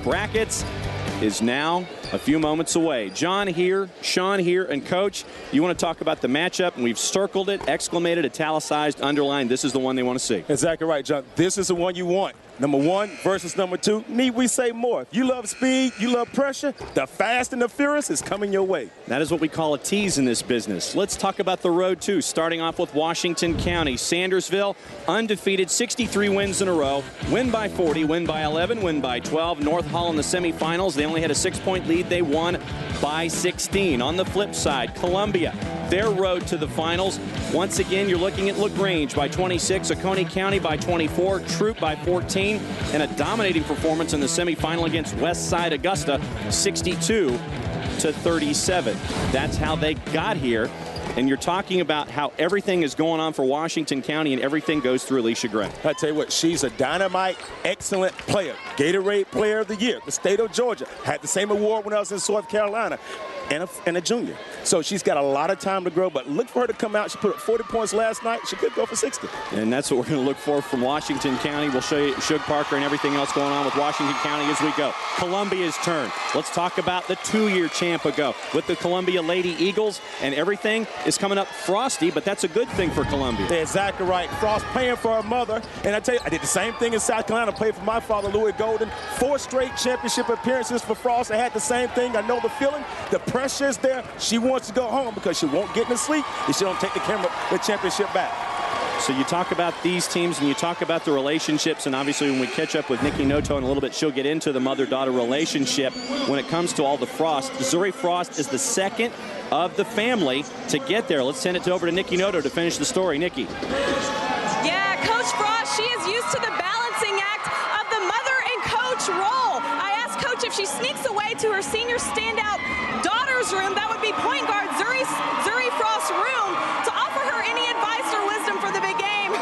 brackets is now a few moments away. John here, Sean here, and Coach, you want to talk about the matchup, and we've circled it, exclamated, italicized, underlined. This is the one they want to see. Exactly right, John. This is the one you want. Number 1 versus number 2. Need we say more? If you love speed, you love pressure, the fast and the furious is coming your way. That is what we call a tease in this business. Let's talk about the road, too, starting off with Washington County. Sandersville, undefeated, 63 wins in a row. Win by 40, win by 11, win by 12. North Hall in the semifinals. They only had a 6-point lead. They won by 16. On the flip side, Columbia, their road to the finals. Once again, you're looking at LaGrange by 26, Oconee County by 24, Troop by 14, and a dominating performance in the semifinal against Westside Augusta, 62-37. That's how they got here. And you're talking about how everything is going on for Washington County and everything goes through Alicia Gray. I tell you what, she's a dynamite, excellent player. Gatorade Player of the Year. The state of Georgia had the same award when I was in South Carolina. And a junior. So she's got a lot of time to grow, but look for her to come out. She put up 40 points last night. She could go for 60. And that's what we're going to look for from Washington County. We'll show you Shug Parker and everything else going on with Washington County as we go. Columbia's turn. Let's talk about the 2-year champ ago with the Columbia Lady Eagles, and everything is coming up frosty, but that's a good thing for Columbia. They're exactly right. Frost paying for her mother. And I tell you, I did the same thing in South Carolina, played for my father, Louis Golden. 4 straight championship appearances for Frost. I had the same thing. I know the feeling. The pressure is there. She wants to go home because she won't get in the sleep if she don't take the championship back. So you talk about these teams and you talk about the relationships, and obviously when we catch up with Nikki Noto in a little bit, she'll get into the mother-daughter relationship when it comes to all the Frost. Zuri Frost is the second of the family to get there. Let's send it over to Nikki Noto to finish the story. Nikki. Yeah, Coach Frost, she is used to the balancing act of the mother and coach role. I asked Coach if she sneaks away to her senior standout daughter's room, that would be point guard Zuri Frost's room, to offer her any advice or wisdom for the big game.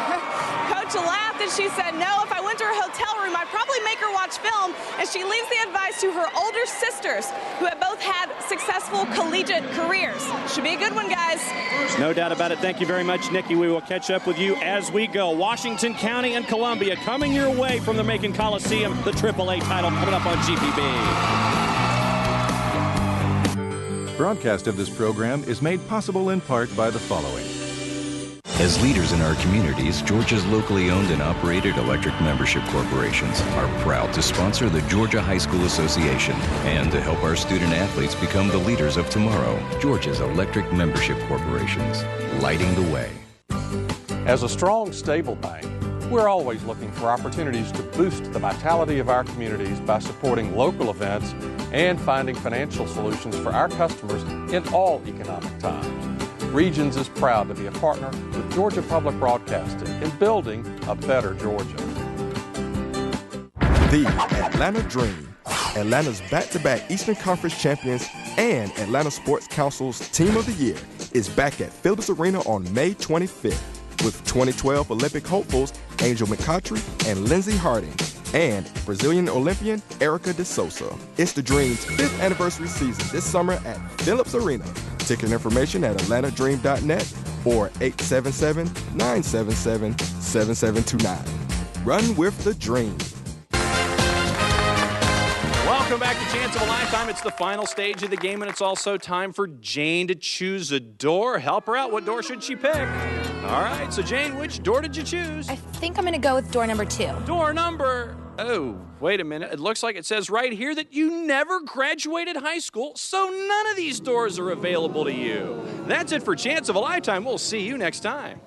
Coach laughed and she said, no, if I went to her hotel room, I'd probably make her watch film. And she leaves the advice to her older sisters, who have both had successful collegiate careers. Should be a good one, guys. No doubt about it. Thank you very much, Nikki. We will catch up with you as we go. Washington County and Columbia coming your way from the Macon Coliseum. The AAA title coming up on GPB. Broadcast of this program is made possible in part by the following. As leaders in our communities, Georgia's locally owned and operated electric membership corporations are proud to sponsor the Georgia High School Association and to help our student athletes become the leaders of tomorrow. Georgia's electric membership corporations, lighting the way. As a strong, stable bank, we're always looking for opportunities to boost the vitality of our communities by supporting local events and finding financial solutions for our customers in all economic times. Regions is proud to be a partner with Georgia Public Broadcasting in building a better Georgia. The Atlanta Dream, Atlanta's back-to-back Eastern Conference champions and Atlanta Sports Council's Team of the Year, is back at Phillips Arena on May 25th with 2012 Olympic hopefuls Angel McCoughtry and Lindsey Harding and Brazilian Olympian Erica de Souza. It's the Dream's 5th anniversary season this summer at Phillips Arena. Ticket information at atlantadream.net or 877-977-7729. Run with the Dream. Welcome back to Chance of a Lifetime. It's the final stage of the game, and it's also time for Jane to choose a door. Help her out. What door should she pick? All right, so Jane, which door did you choose? I think I'm going to go with door number 2. Door number... Oh, wait a minute. It looks like it says right here that you never graduated high school, so none of these doors are available to you. That's it for Chance of a Lifetime. We'll see you next time.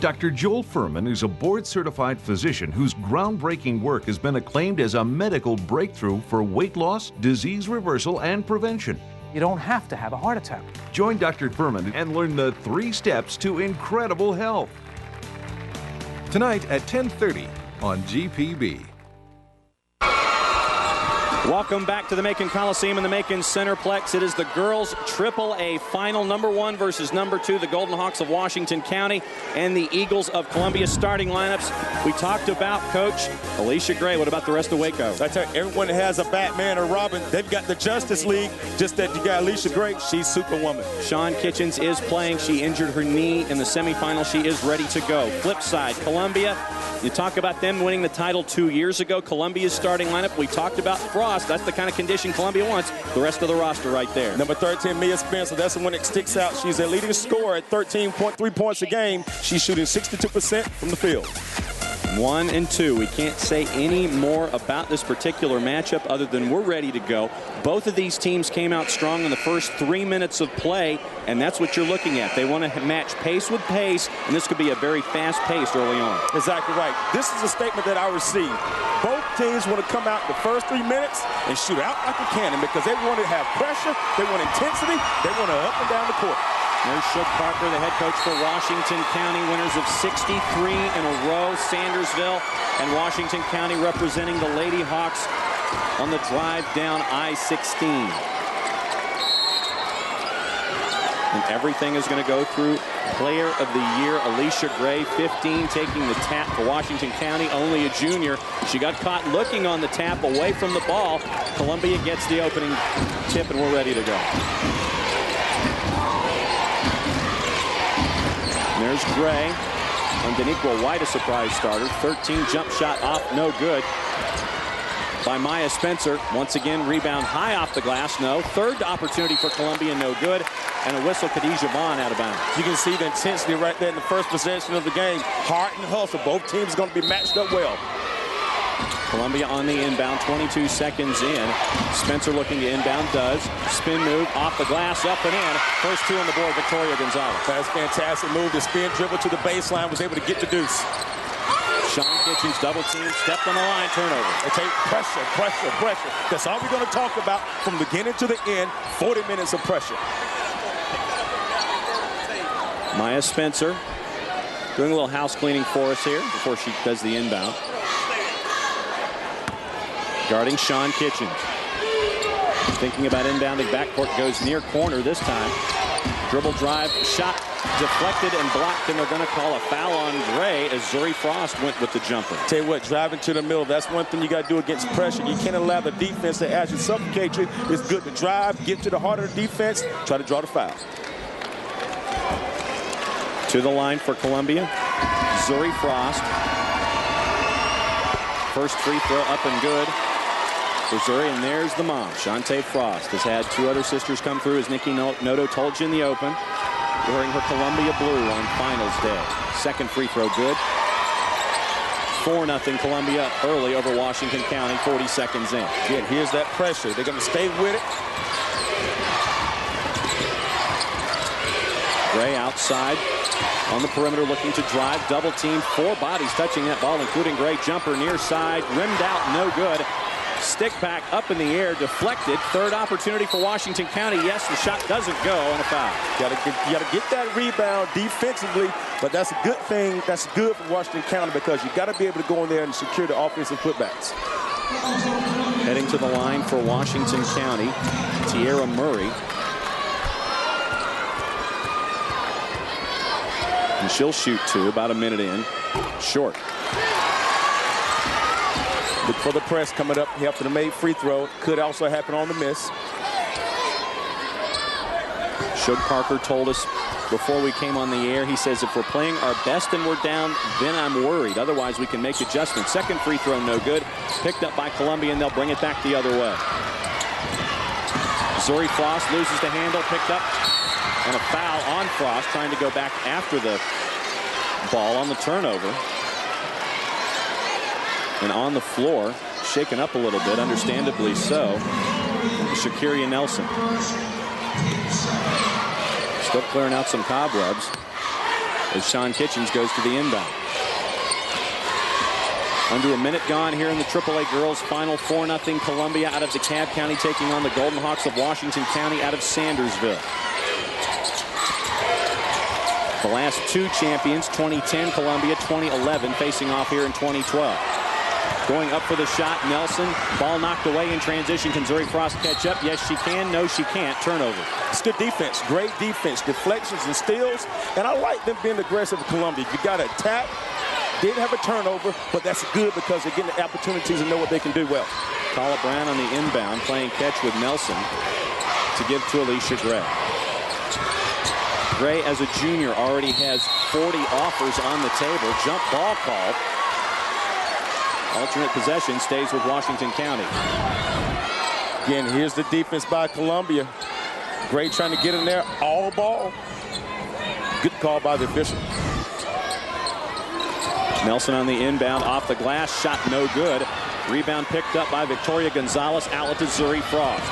Dr. Joel Furman is a board-certified physician whose groundbreaking work has been acclaimed as a medical breakthrough for weight loss, disease reversal, and prevention. You don't have to have a heart attack. Join Dr. Furman and learn the 3 steps to incredible health. Tonight at 10:30 on GPB. Welcome back to the Macon Coliseum and the Macon Centerplex. It is the girls AAA final, number 1 versus number 2, the Golden Hawks of Washington County and the Eagles of Columbia. Starting lineups, we talked about Coach Alicia Gray. What about the rest of Waco? I tell you, everyone that has a Batman or Robin, they've got the Justice League. Just that you got Alicia Gray, she's Superwoman. Shawn Kitchens is playing. She injured her knee in the semifinal. She is ready to go. Flip side, Columbia. You talk about them winning the title 2 years ago. Columbia's starting lineup. We talked about Frost. That's the kind of condition Columbia wants. The rest of the roster right there. Number 13, Mia Spencer. That's the one that sticks out. She's a leading scorer at 13.3 points a game. She's shooting 62% from the field. 1 and 2. We can't say any more about this particular matchup other than we're ready to go. Both of these teams came out strong in the first 3 minutes of play, and that's what you're looking at. They want to match pace with pace, and this could be a very fast pace early on. Exactly right. This is a statement that I received. Both teams want to come out the first 3 minutes and shoot out like a cannon because they want to have pressure, they want intensity, they want to up and down the court. There's Shug Parker, the head coach for Washington County, winners of 63 in a row. Sandersville and Washington County representing the Lady Hawks on the drive down I-16. And everything is going to go through Player of the Year, Alicia Gray, 15, taking the tap for Washington County, only a junior. She got caught looking on the tap away from the ball. Columbia gets the opening tip, and we're ready to go. There's Gray. Underneath White, a surprise starter. 13 jump shot off, no good. By Maya Spencer. Once again, rebound high off the glass, no. Third opportunity for Columbia, no good. And a whistle, Khadijah Vaughn out of bounds. You can see the intensity right there in the first possession of the game. Heart and hustle. Both teams are going to be matched up well. Columbia on the inbound, 22 seconds in. Spencer looking to inbound, does. Spin move, off the glass, up and in. First 2 on the board, Victoria Gonzalez. That's a fantastic move. The spin dribble to the baseline, was able to get the deuce. Shawn Kitchens double team, stepped on the line, turnover. They take pressure, pressure, pressure. That's all we're going to talk about from the beginning to the end. 40 minutes of pressure. Maya Spencer doing a little house cleaning for us here before she does the inbound. Guarding Shawn Kitchens. Thinking about inbounding backcourt, goes near corner this time. Dribble drive, shot deflected and blocked, and they're going to call a foul on Gray as Zuri Frost went with the jumper. Tell you what, driving to the middle, that's one thing you got to do against pressure. You can't allow the defense to actually suffocate you. It's good to drive, get to the heart of the defense, try to draw the foul. To the line for Columbia, Zuri Frost. First free throw up and good for Zuri, and there's the mom. Shantae Frost has had 2 other sisters come through, as Nikki Noto told you in the open, wearing her Columbia blue on finals day. Second free throw good. 4-0 Columbia early over Washington County, 40 seconds in. Again, here's that pressure. They're going to stay with it. Gray outside on the perimeter looking to drive. Double team, 4 bodies touching that ball, including Gray. Jumper near side, rimmed out, no good. Stick back up in the air, deflected. Third opportunity for Washington County. Yes, the shot doesn't go, and a foul. You got to get that rebound defensively, but that's a good thing. That's good for Washington County because you got to be able to go in there and secure the offensive putbacks. Heading to the line for Washington County, Tierra Murray. And she'll shoot 2, about a minute in. Short. Look for the press coming up after the made free throw. Could also happen on the miss. Shug Parker told us before we came on the air, he says if we're playing our best and we're down, then I'm worried. Otherwise, we can make adjustments. Second free throw, no good. Picked up by Columbia, and they'll bring it back the other way. Zuri Frost loses the handle, picked up, and a foul on Frost, trying to go back after the ball on the turnover. And on the floor, shaken up a little bit, understandably so, Shakiria Nelson. Still clearing out some cobwebs as Shawn Kitchens goes to the inbound. Under a minute gone here in the AAA girls final. 4-0 Columbia out of DeKalb County taking on the Golden Hawks of Washington County out of Sandersville. The last 2 champions, 2010 Columbia, 2011, facing off here in 2012. Going up for the shot, Nelson. Ball knocked away in transition. Can Zuri Frost catch up? Yes, she can. No, she can't. Turnover. It's good defense. Great defense. Deflections and steals. And I like them being aggressive at Columbia. You got to attack. Didn't have a turnover, but that's good because they're getting the opportunities and know what they can do well. Carla Brown on the inbound, playing catch with Nelson to give to Alicia Gray. Gray, as a junior, already has 40 offers on the table. Jump ball called. Alternate possession stays with Washington County. Again, here's the defense by Columbia. Gray trying to get in there. All ball. Good call by the official. Nelson on the inbound, off the glass, shot no good. Rebound picked up by Victoria Gonzalez, outlet to Zuri Frost.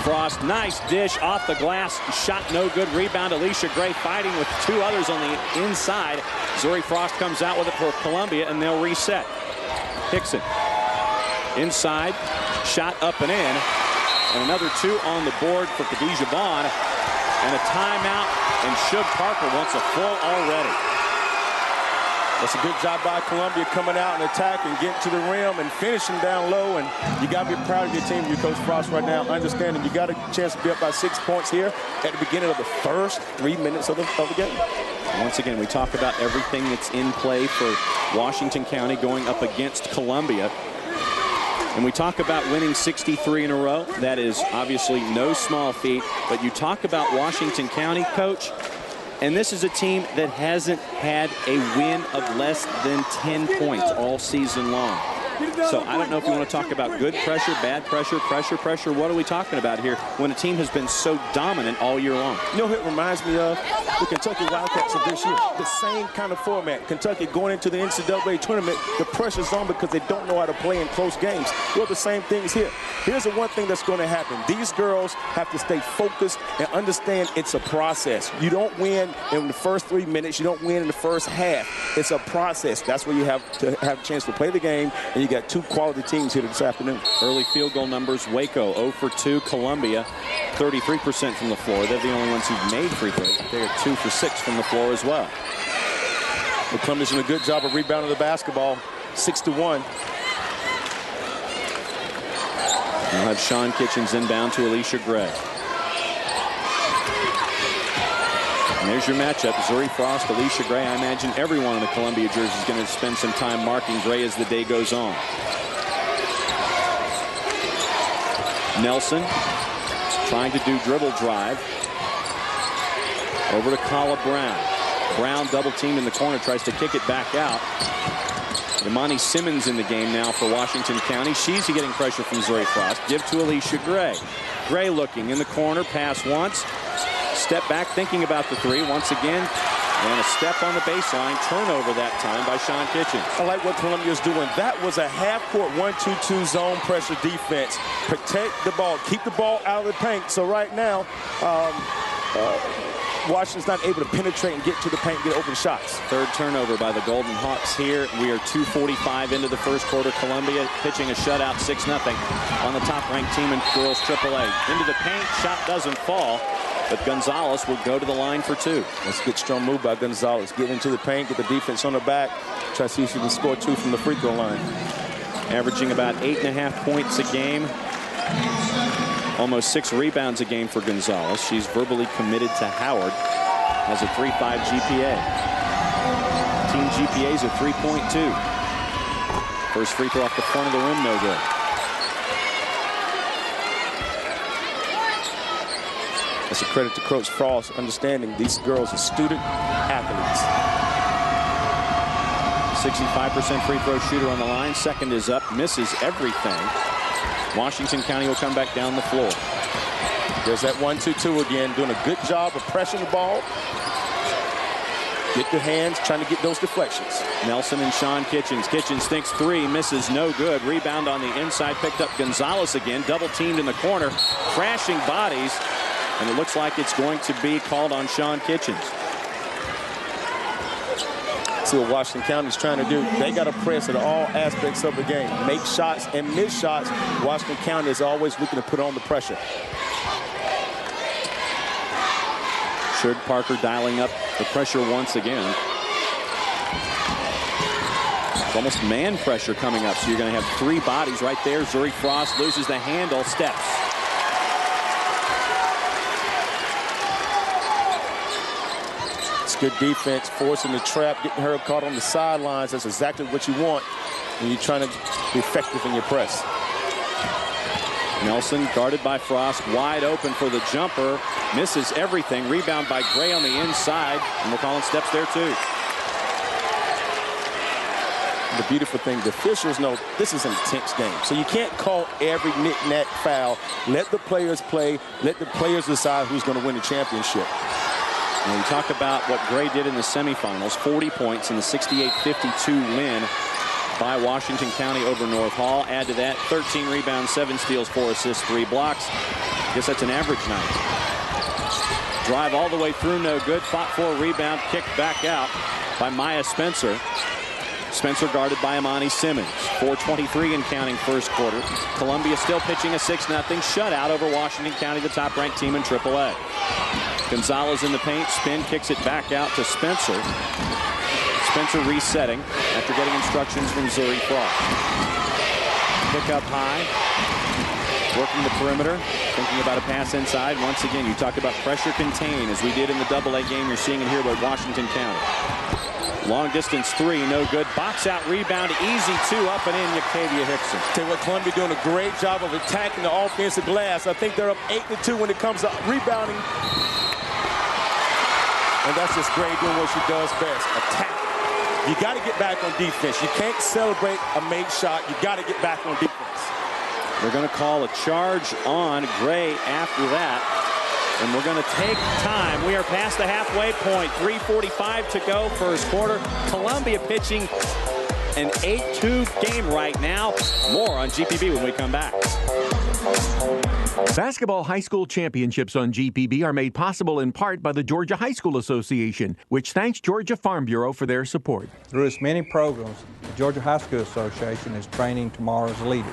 Frost, nice dish off the glass, shot no good. Rebound, Alicia Gray fighting with two others on the inside. Zuri Frost comes out with it for Columbia, and they'll reset. Hickson, inside, shot up and in. And another two on the board for Khadijah Vaughn. And a timeout, and Shug Parker wants a full already. That's a good job by Columbia coming out and attacking, getting to the rim and finishing down low. And you got to be proud of your team, your Coach Frost right now, understanding you got a chance to be up by 6 points here at the beginning of the first 3 minutes of the game. Once again, we talk about everything that's in play for Washington County going up against Columbia. And we talk about winning 63 in a row. That is obviously no small feat. But you talk about Washington County, Coach, and this is a team that hasn't had a win of less than 10 points all season long. So I don't know if you want to talk about good pressure, bad pressure, pressure. What are we talking about here when a team has been so dominant all year long? You know who it reminds me of? The Kentucky Wildcats of this year. The same kind of format. Kentucky going into the NCAA tournament, the pressure's on because they don't know how to play in close games. Well, the same things here. Here's the one thing that's going to happen. These girls have to stay focused and understand it's a process. You don't win in the first 3 minutes. You don't win in the first half. It's a process. That's where you have to have a chance to play the game, and you got two quality teams here this afternoon. Early field goal numbers, Waco 0 for 2, Columbia 33% from the floor. They're the only ones who've made free throws. They're 2 for 6 from the floor as well. The Columbia's doing a good job of rebounding the basketball, 6-1. We'll have Sean Kitchens inbound to Alicia Gray. And there's your matchup, Zuri Frost, Alicia Gray. I imagine everyone in the Columbia jersey is going to spend some time marking Gray as the day goes on. Nelson trying to do dribble drive. Over to Carla Brown. Brown double teamed in the corner, tries to kick it back out. Imani Simmons in the game now for Washington County. She's getting pressure from Zuri Frost. Give to Alicia Gray. Gray looking in the corner, pass once. Step back, thinking about the three once again. And a step on the baseline. Turnover that time by Sean Kitchens. I like what Columbia's doing. That was a half-court 1-2-2 zone pressure defense. Protect the ball. Keep the ball out of the paint. So right now, Washington's not able to penetrate and get to the paint and get open shots. Third turnover by the Golden Hawks here. We are 2:45 into the first quarter. Columbia pitching a shutout, 6-0 on the top-ranked team in girls AAA. Into the paint, shot doesn't fall, but Gonzalez will go to the line for 2. That's a good strong move by Gonzalez. Get into the paint, get the defense on the back, try to see if she can score 2 from the free throw line. Averaging about 8.5 points a game. Almost 6 rebounds a game for Gonzalez. She's verbally committed to Howard. Has a 3.5 GPA. Team GPA's a 3.2. First free throw off the front of the rim, no good. That's a credit to Coach Frost, understanding these girls are student athletes. 65% free throw shooter on the line. Second is up, misses everything. Washington County will come back down the floor. There's that 1-2-2 again, doing a good job of pressing the ball. Get the hands, trying to get those deflections. Nelson and Sean Kitchens. Kitchens thinks 3, misses no good. Rebound on the inside, picked up Gonzalez again. Double teamed in the corner, crashing bodies. And it looks like it's going to be called on Sean Kitchens. See what Washington County's trying to do. They got to press at all aspects of the game. Make shots and miss shots. Washington County is always looking to put on the pressure. Shug Parker dialing up the pressure once again. It's almost man pressure coming up, so you're going to have 3 bodies right there. Zuri Frost loses the handle, steps. It's good defense, forcing the trap, getting her caught on the sidelines. That's exactly what you want when you're trying to be effective in your press. Nelson guarded by Frost, wide open for the jumper, misses everything. Rebound by Gray on the inside, and we're calling steps there too. The beautiful thing, the officials know this is an intense game, so you can't call every knick-knack foul. Let the players play. Let the players decide who's going to win the championship. When we talk about what Gray did in the semifinals, 40 points in the 68-52 win by Washington County over North Hall. Add to that 13 rebounds, 7 steals, 4 assists, 3 blocks. Guess that's an average night. Drive all the way through, no good. Fought for a rebound, kicked back out by Maya Spencer. Spencer guarded by Amani Simmons. 4:23 in counting first quarter. Columbia still pitching a 6-0 shutout over Washington County, the top-ranked team in AAA. Gonzalez in the paint, spin, kicks it back out to Spencer. Spencer resetting after getting instructions from Zuri Frost. Pick up high, working the perimeter, thinking about a pass inside. Once again, you talk about pressure contain, as we did in the AA game. You're seeing it here with Washington County. Long distance 3, no good. Box out rebound, easy 2, up and in, Yacavia Hickson. Tell you what, Columbia doing a great job of attacking the offensive glass. I think they're up 8-2 when it comes to rebounding. And that's just Gray doing what she does best, attack. You got to get back on defense. You can't celebrate a made shot. You got to get back on defense. They're going to call a charge on Gray after that. And we're going to take time. We are past the halfway point. 3:45 to go, first quarter. Columbia pitching an 8-2 game right now. More on GPB when we come back. Basketball high school championships on GPB are made possible in part by the Georgia High School Association, which thanks Georgia Farm Bureau for their support. Through its many programs, the Georgia High School Association is training tomorrow's leaders.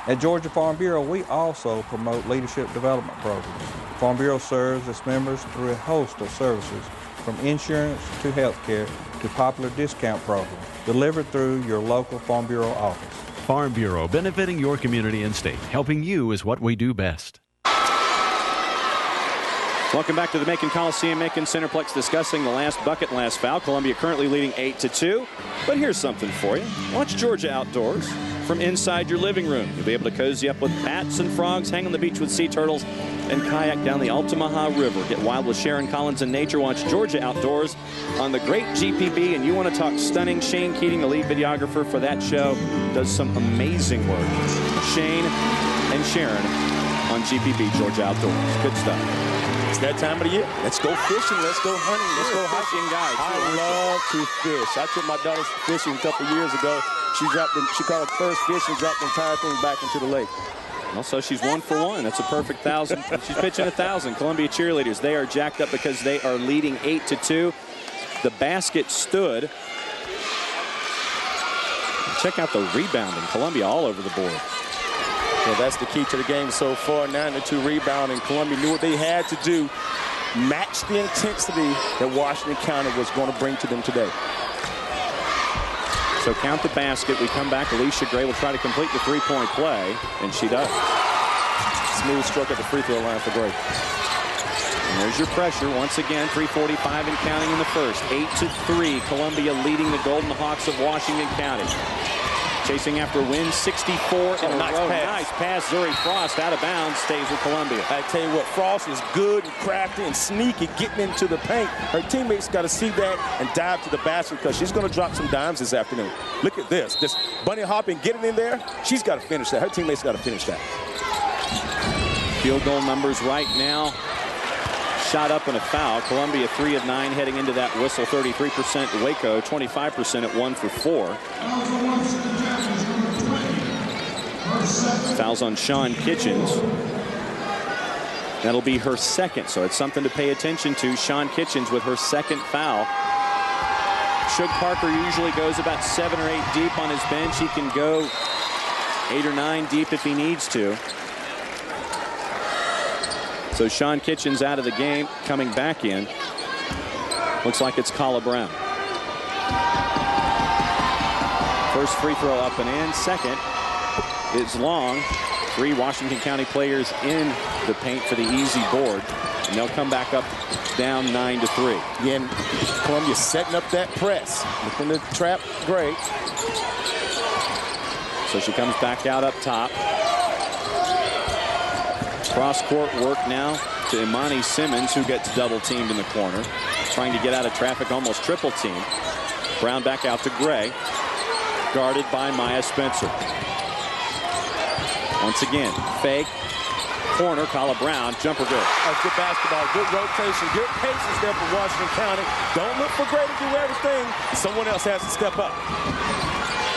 At Georgia Farm Bureau, we also promote leadership development programs. Farm Bureau serves its members through a host of services, from insurance to health care to popular discount programs, delivered through your local Farm Bureau office. Farm Bureau, benefiting your community and state. Helping you is what we do best. Welcome back to the Macon Coliseum. Macon Centerplex discussing the last bucket and last foul. Columbia currently leading 8-2. But here's something for you. Watch Georgia Outdoors from inside your living room. You'll be able to cozy up with bats and frogs, hang on the beach with sea turtles, and kayak down the Altamaha River. Get wild with Sharon Collins and nature. Watch Georgia Outdoors on the great GPB. And you want to talk stunning, Shane Keating, the lead videographer for that show, does some amazing work. Shane and Sharon on GPB, Georgia Outdoors. Good stuff. It's that time of the year. Let's go fishing. Let's go hunting. Let's go hiking, guys. I love to fish. I took my daughter fishing a couple years ago. She caught her first fish and dropped the entire thing back into the lake. Also, she's 1 for 1. That's a perfect 1,000. She's pitching 1,000. Columbia cheerleaders, they are jacked up because they are leading 8-2. The basket stood. Check out the rebounding. Columbia all over the board. Well, that's the key to the game so far. 9-2 rebounding. Columbia knew what they had to do. Match the intensity that Washington County was going to bring to them today. So count the basket. We come back. Alicia Gray will try to complete the three-point play, and she does. Smooth stroke at the free throw line for Gray. And there's your pressure. Once again, 3:45 and counting in the first. 8-3. Columbia leading the Golden Hawks of Washington County. Chasing after win 64 in a row. Nice pass. Zuri Frost out of bounds, stays with Columbia. I tell you what, Frost is good and crafty and sneaky getting into the paint. Her teammates got to see that and dive to the basket because she's going to drop some dimes this afternoon. Look at this. This bunny hopping, getting in there. She's got to finish that. Her teammates got to finish that. Field goal numbers right now. Shot up and a foul. Columbia 3 of 9 heading into that whistle. 33%. Waco 25% at 1 for 4. Fouls on Sean Kitchens. That'll be her second, so it's something to pay attention to. Sean Kitchens with her second foul. Shug Parker usually goes about 7 or 8 deep on his bench. He can go 8 or 9 deep if he needs to. So Sean Kitchens out of the game, coming back in. Looks like it's Kala Brown. First free throw up and in. Second is long. 3 Washington County players in the paint for the easy board. And they'll come back up down 9-3. Again, Columbia setting up that press. Looking to trap Gray. So she comes back out up top. Cross-court work now to Imani Simmons, who gets double-teamed in the corner. Trying to get out of traffic, almost triple-teamed. Brown back out to Gray. Guarded by Maya Spencer. Once again, fake. Corner, Kala Brown, jumper good. Good basketball, good rotation, good patience there for Washington County. Don't look for Gray to do everything. Someone else has to step up.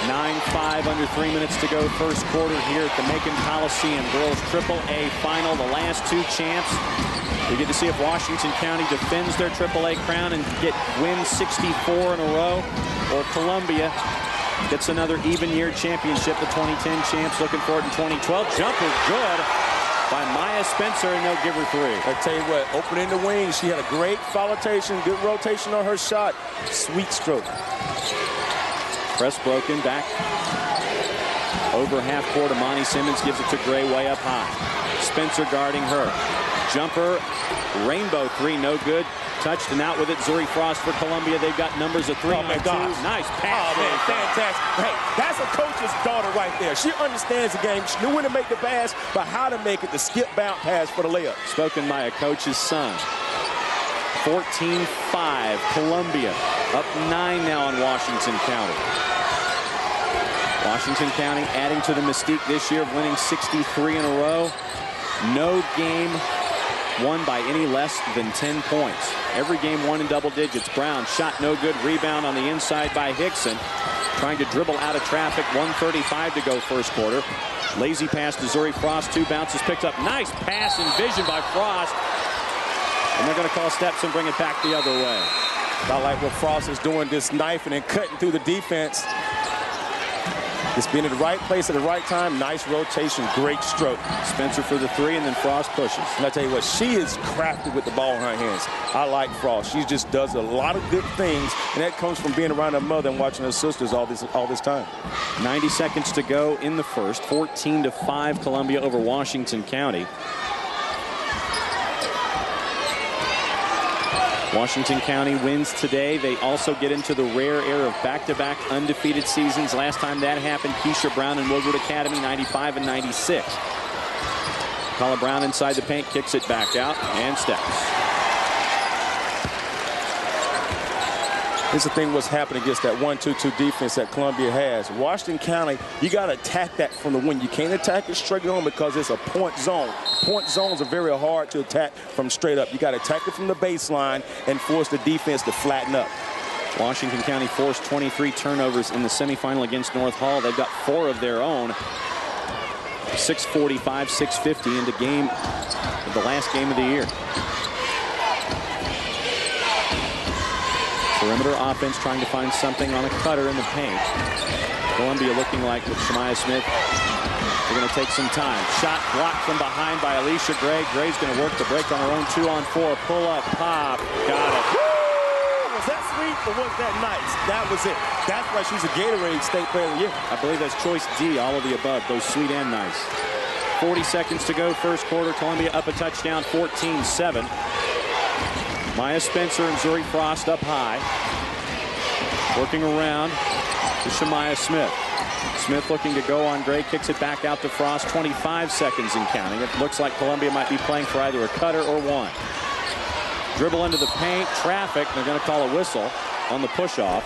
9-5, under 3 minutes to go. First quarter here at the Macon Coliseum. Girls AAA final, the last 2 champs. We get to see if Washington County defends their AAA crown and wins 64 in a row, or Columbia gets another even year championship. The 2010 champs looking for it in 2012. Jumper good by Maya Spencer, and they'll give her 3. I tell you what, opening the wings, she had a great foul-tation, good rotation on her shot. Sweet stroke. Press broken, back over half court. Imani Simmons gives it to Gray way up high. Spencer guarding her. Jumper, rainbow 3, no good. Touched and out with it. Zuri Frost for Columbia. They've got numbers of 3 on 2. Nice pass. Oh, man, fantastic. Hey, that's a coach's daughter right there. She understands the game. She knew when to make the pass, but how to make it, the skip bounce pass for the layup. Spoken by a coach's son. 14-5, Columbia. Up 9 now in Washington County. Washington County adding to the mystique this year of winning 63 in a row. No game won by any less than 10 points. Every game won in double digits. Brown shot no good. Rebound on the inside by Hickson. Trying to dribble out of traffic. 1:35 to go first quarter. Lazy pass to Zuri Frost. 2 bounces picked up. Nice pass and vision by Frost. And they're going to call steps and bring it back the other way. I like what Frost is doing, just knifing and cutting through the defense. Just being in the right place at the right time. Nice rotation, great stroke. Spencer for the 3, and then Frost pushes. And I tell you what, she is crafty with the ball in her hands. I like Frost. She just does a lot of good things, and that comes from being around her mother and watching her sisters all this time. 90 seconds to go in the first. 14-5, Columbia over Washington County. Washington County wins today. They also get into the rare era of back-to-back undefeated seasons. Last time that happened, Keisha Brown and Woodward Academy, 95 and 96. Kala Brown inside the paint, kicks it back out, and steps. This is the thing what's happening against that 1-2-2 defense that Columbia has. Washington County, you got to attack that from the wing. You can't attack it straight on because it's a point zone. Point zones are very hard to attack from straight up. You got to attack it from the baseline and force the defense to flatten up. Washington County forced 23 turnovers in the semifinal against North Hall. They've got 4 of their own. 6:45, 6:50 into the last game of the year. Perimeter offense trying to find something on a cutter in the paint. Columbia looking like with Shemaya Smith. They're going to take some time. Shot blocked from behind by Alicia Gray. Gray's going to work the break on her own 2-on-4. Pull up, pop. Got it. Woo! Was that sweet or was that nice? That was it. That's why she's a Gatorade State Player of the Year. I believe that's choice D, all of the above, both sweet and nice. 40 seconds to go, first quarter. Columbia up a touchdown, 14-7. Maya Spencer and Zuri Frost up high. Working around to Shemaya Smith. Smith looking to go on Gray, kicks it back out to Frost. 25 seconds and counting. It looks like Columbia might be playing for either a cutter or one. Dribble into the paint, traffic. They're going to call a whistle on the push-off.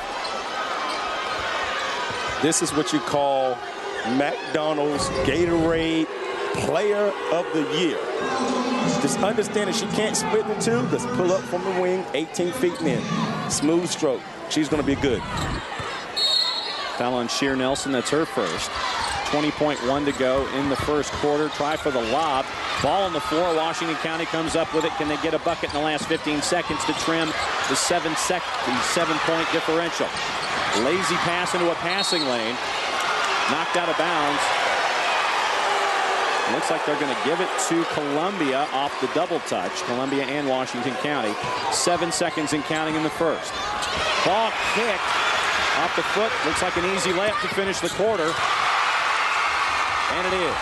This is what you call McDonald's Gatorade Player of the Year. Just understand that she can't split the 2. Just pull up from the wing, 18 feet in. Smooth stroke. She's going to be good. Foul on Sheer Nelson. That's her first. 20.1 to go in the first quarter. Try for the lob. Ball on the floor. Washington County comes up with it. Can they get a bucket in the last 15 seconds to trim the 7-point differential? Lazy pass into a passing lane. Knocked out of bounds. Looks like they're going to give it to Columbia off the double touch. Columbia and Washington County. 7 seconds and counting in the first. Ball kicked Off the foot, looks like an easy layup to finish the quarter. And it is.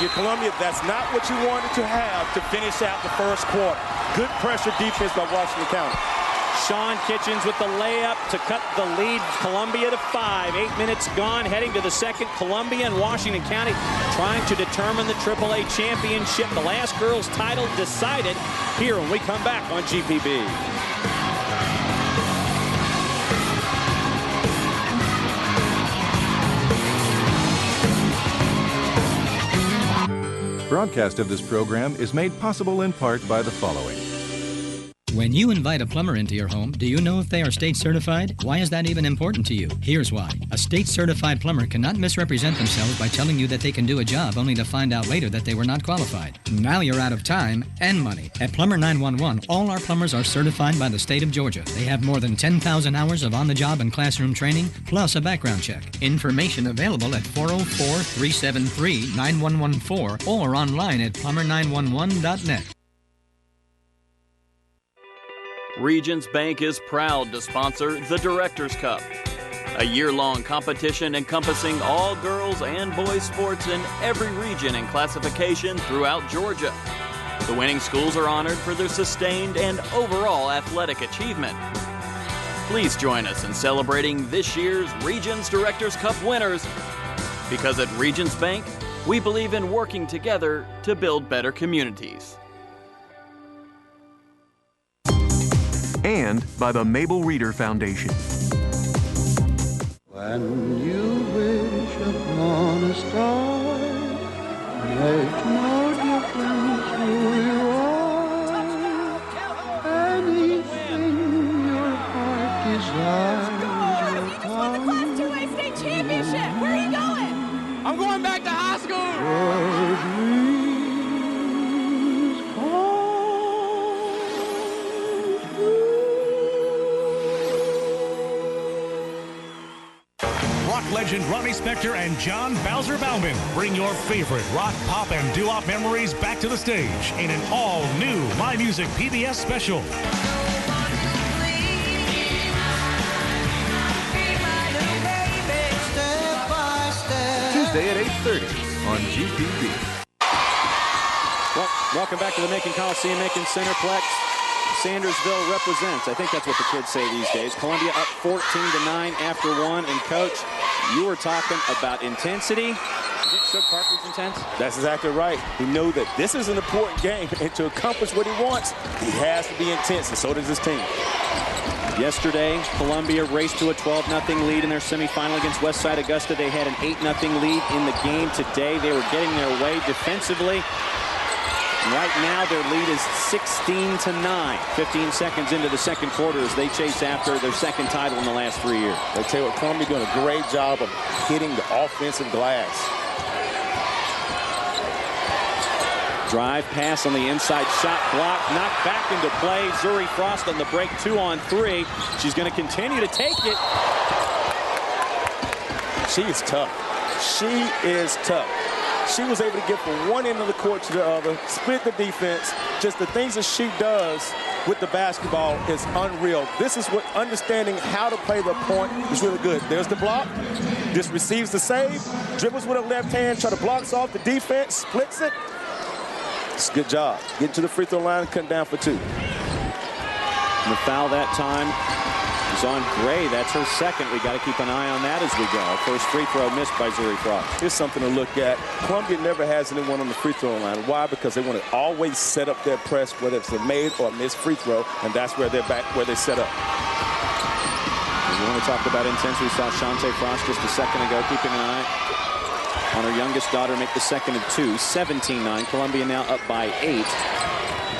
Your Columbia, that's not what you wanted to have to finish out the first quarter. Good pressure defense by Washington County. Sean Kitchens with the layup to cut the lead. Columbia to 5. 8 minutes gone, heading to the second. Columbia and Washington County trying to determine the AAA championship. The last girls' title decided here when we come back on GPB. Broadcast of this program is made possible in part by the following. When you invite a plumber into your home, do you know if they are state certified? Why is that even important to you? Here's why. A state certified plumber cannot misrepresent themselves by telling you that they can do a job only to find out later that they were not qualified. Now you're out of time and money. At Plumber 911, all our plumbers are certified by the state of Georgia. They have more than 10,000 hours of on-the-job and classroom training, plus a background check. Information available at 404-373-9114 or online at plumber911.net. Regions Bank is proud to sponsor the Directors Cup, a year-long competition encompassing all girls and boys sports in every region and classification throughout Georgia. The winning schools are honored for their sustained and overall athletic achievement. Please join us in celebrating this year's Regions Directors Cup winners, because at Regions Bank, we believe in working together to build better communities. And by the Mabel Reader Foundation. When you wish upon a star, make no difference who you are. Anything your heart desires will come. The Class 2A state championship. Where are you going? I'm going back to high school. Your dreams come. Rock legend Ronnie Spector and John Bowser Bauman bring your favorite rock, pop, and doo-wop memories back to the stage in an all-new My Music PBS special. Tuesday at 8:30 on GPB. Well, welcome back to the Macon Coliseum, Macon Centerplex. Sandersville represents. I think that's what the kids say these days. Columbia up 14-9 after one. And Coach, you were talking about intensity. You think Shook Parker's intense? That's exactly right. He knew that this is an important game, and to accomplish what he wants, he has to be intense, and so does his team. Yesterday, Columbia raced to a 12-0 lead in their semifinal against Westside Augusta. They had an 8-0 lead in the game today. They were getting their way defensively. Right now, their lead is 16-9. 15 seconds into the second quarter as they chase after their second title in the last 3 years. I tell you what, Columbia doing a great job of hitting the offensive glass. Drive pass on the inside, shot block, knocked back into play. Zuri Frost on the break, 2-on-3. She's going to continue to take it. She is tough. She is tough. She was able to get from one end of the court to the other, split the defense. Just the things that she does with the basketball is unreal. This is what understanding how to play the point is really good. There's the block. Just receives the save, dribbles with her left hand, try to blocks off the defense, splits it. It's a good job. Getting to the free throw line and cutting down for 2. And the foul that time is on Gray. That's her second. We got to keep an eye on that as we go. First free throw missed by Zuri Frost. Here's something to look at. Columbia never has anyone on the free throw line. Why? Because they want to always set up their press, whether it's a made or a missed free throw, and that's where they're back, where they set up. And we want to talk about intensity. We saw Shante Frost just a second ago, keeping an eye on her youngest daughter make the second of 2. 17-9. Columbia now up by 8.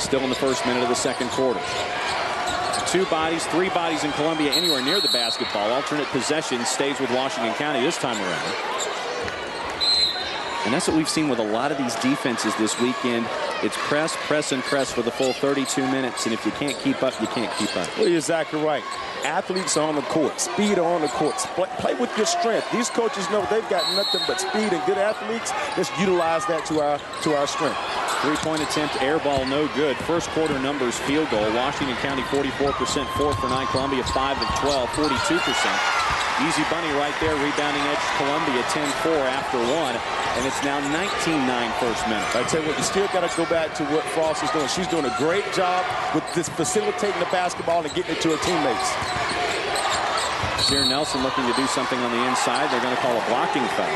Still in the first minute of the second quarter. 2 bodies, 3 bodies in Columbia anywhere near the basketball. Alternate possession stays with Washington County this time around. And that's what we've seen with a lot of these defenses this weekend. It's press, press, and press for the full 32 minutes. And if you can't keep up, you can't keep up. Well, you're exactly right. Athletes are on the court. Speed are on the court. Play with your strength. These coaches know they've got nothing but speed and good athletes. Let's utilize that to our strength. 3-point attempt, air ball, no good. First quarter numbers, field goal. Washington County 44%, 4 for 9. Columbia 5 of 12, 42%. Easy bunny right there. Rebounding edge Columbia 10-4 after one. And it's now 19-9 first minute. I tell you what, you still got to go back to what Frost is doing. She's doing a great job with this facilitating the basketball and getting it to her teammates. Sheer Nelson looking to do something on the inside. They're going to call a blocking foul.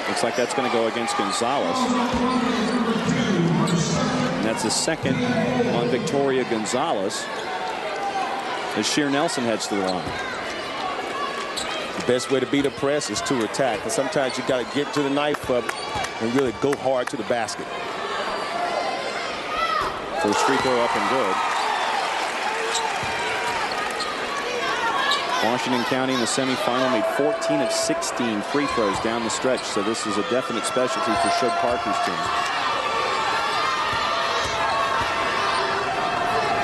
Looks like that's going to go against Gonzalez. And that's a second on Victoria Gonzalez as Sheer Nelson heads to the line. The best way to beat a press is to attack. And sometimes you got to get to the knife of it and really go hard to the basket. First free throw up and good. Washington County in the semifinal made 14 of 16 free throws down the stretch, so this is a definite specialty for Shug Parker's team.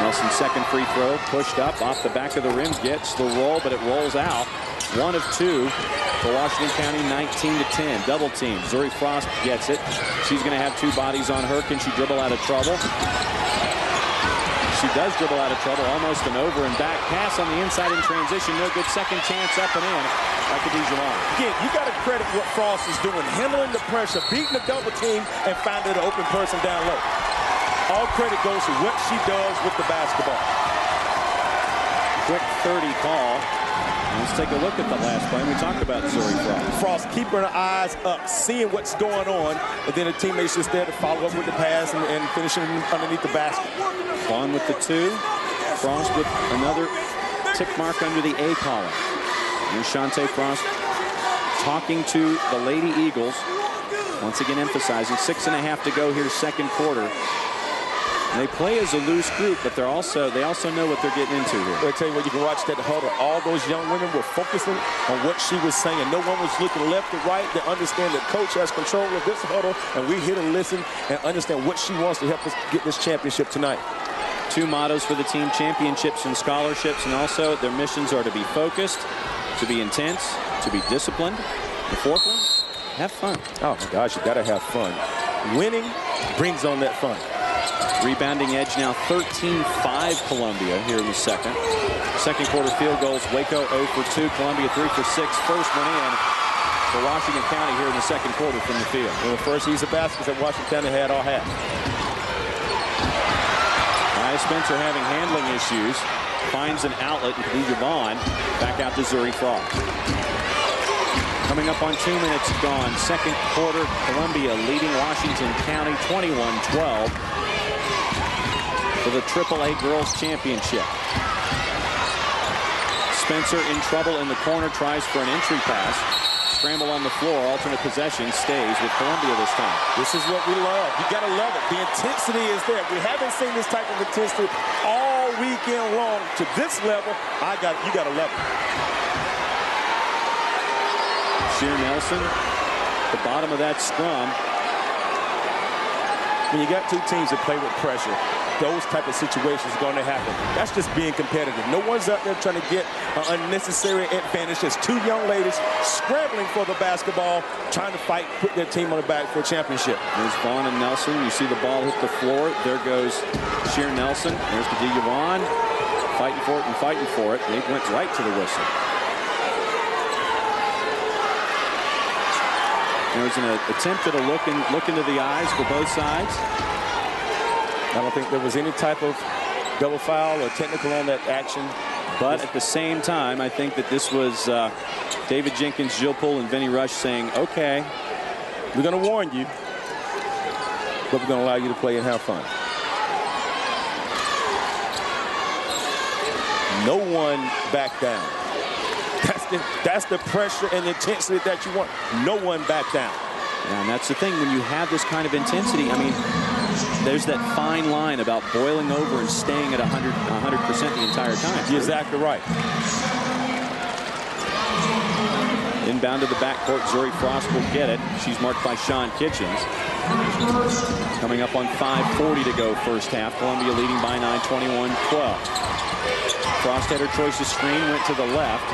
Nelson's second free throw, pushed up off the back of the rim, gets the roll, but it rolls out. 1 of 2 for Washington County, 19-10. Double team. Zuri Frost gets it. She's going to have 2 bodies on her. Can she dribble out of trouble? She does dribble out of trouble. Almost an over and back pass on the inside in transition. No good. Second chance up and in by Khadijah Long. Again, you got to credit what Frost is doing. Handling the pressure, beating the double team, and finding an open person down low. All credit goes to what she does with the basketball. Quick 30 call. Let's take a look at the last play. We talked about Zuri Frost. Frost keeping her eyes up, seeing what's going on, and then the teammates just there to follow up with the pass and finishing underneath the basket. Vaughn with the 2. Frost with another tick mark under the A column. Here's Shante Frost talking to the Lady Eagles. Once again emphasizing 6.5 to go here, second quarter. They play as a loose group, but they also know what they're getting into here. I tell you what, you can watch that huddle. All those young women were focusing on what she was saying. No one was looking left or right. They understand that coach has control of this huddle, and we here to listen and understand what she wants to help us get this championship tonight. 2 mottos for the team: championships and scholarships, and also their missions are to be focused, to be intense, to be disciplined. The 4th one, have fun. Oh my gosh, you got to have fun. Winning brings on that fun. Rebounding edge now 13-5 Columbia here in the second. Second quarter field goals, Waco 0 for 2, Columbia 3 for 6. First one in for Washington County here in the second quarter from the field. Well, the first easy baskets that Washington County had all had. Maya Spencer having handling issues. Finds an outlet in Khadijah Vaughn. Back out to Zuri Frost. Coming up on 2 minutes gone. Second quarter, Columbia leading Washington County 21-12 for the AAA Girls Championship. Spencer in trouble in the corner, tries for an entry pass. Scramble on the floor, alternate possession, stays with Columbia this time. This is what we love. You got to love it. The intensity is there. We haven't seen this type of intensity all weekend long. To this level, you got to love it. Sheer Nelson, the bottom of that scrum. When you got 2 teams that play with pressure, those type of situations are going to happen. That's just being competitive. No one's out there trying to get an unnecessary advantage. Just 2 young ladies scrambling for the basketball, trying to fight, put their team on the back for a championship. There's Vaughn and Nelson. You see the ball hit the floor. There goes Sheer Nelson. There's Khadijah Vaughn fighting for it and fighting for it. They went right to the whistle. There was an attempt at a look into the eyes for both sides. I don't think there was any type of double foul or technical on that action. But at the same time, I think that this was David Jenkins, Jill Poole, and Vinnie Rush saying, okay, we're going to warn you, but we're going to allow you to play and have fun. No one back down. That's the pressure and intensity that you want. No one back down. Yeah, and that's the thing. When you have this kind of intensity, I mean, there's that fine line about boiling over and staying at 100% the entire time. You're exactly right. Inbound to the backcourt, Zuri Frost will get it. She's marked by Sean Kitchens. Coming up on 5:40 to go first half. Columbia leading by 9, 21-12. Frost had her choice of screen, went to the left.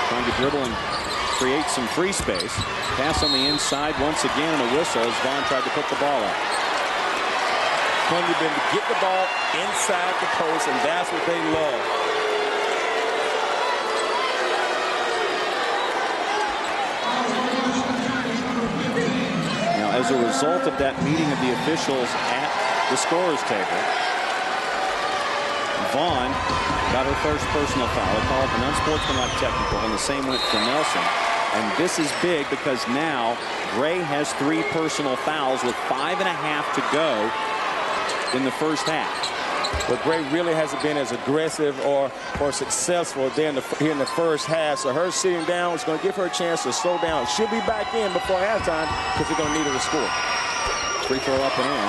Trying to dribble and create some free space. Pass on the inside once again, and a whistle as Vaughn tried to put the ball up. Columbia been to get the ball inside the post, and that's what they love. as a result of that meeting of the officials at the scorer's table. Vaughn got her first personal foul. They called an unsportsmanlike technical, and the same went for Nelson. And this is big because now Gray has 3 personal fouls with 5.5 to go in the first half. But Gray really hasn't been as aggressive or successful here in the first half. So her sitting down is going to give her a chance to slow down. She'll be back in before halftime because they're going to need her to score. Free throw up and in.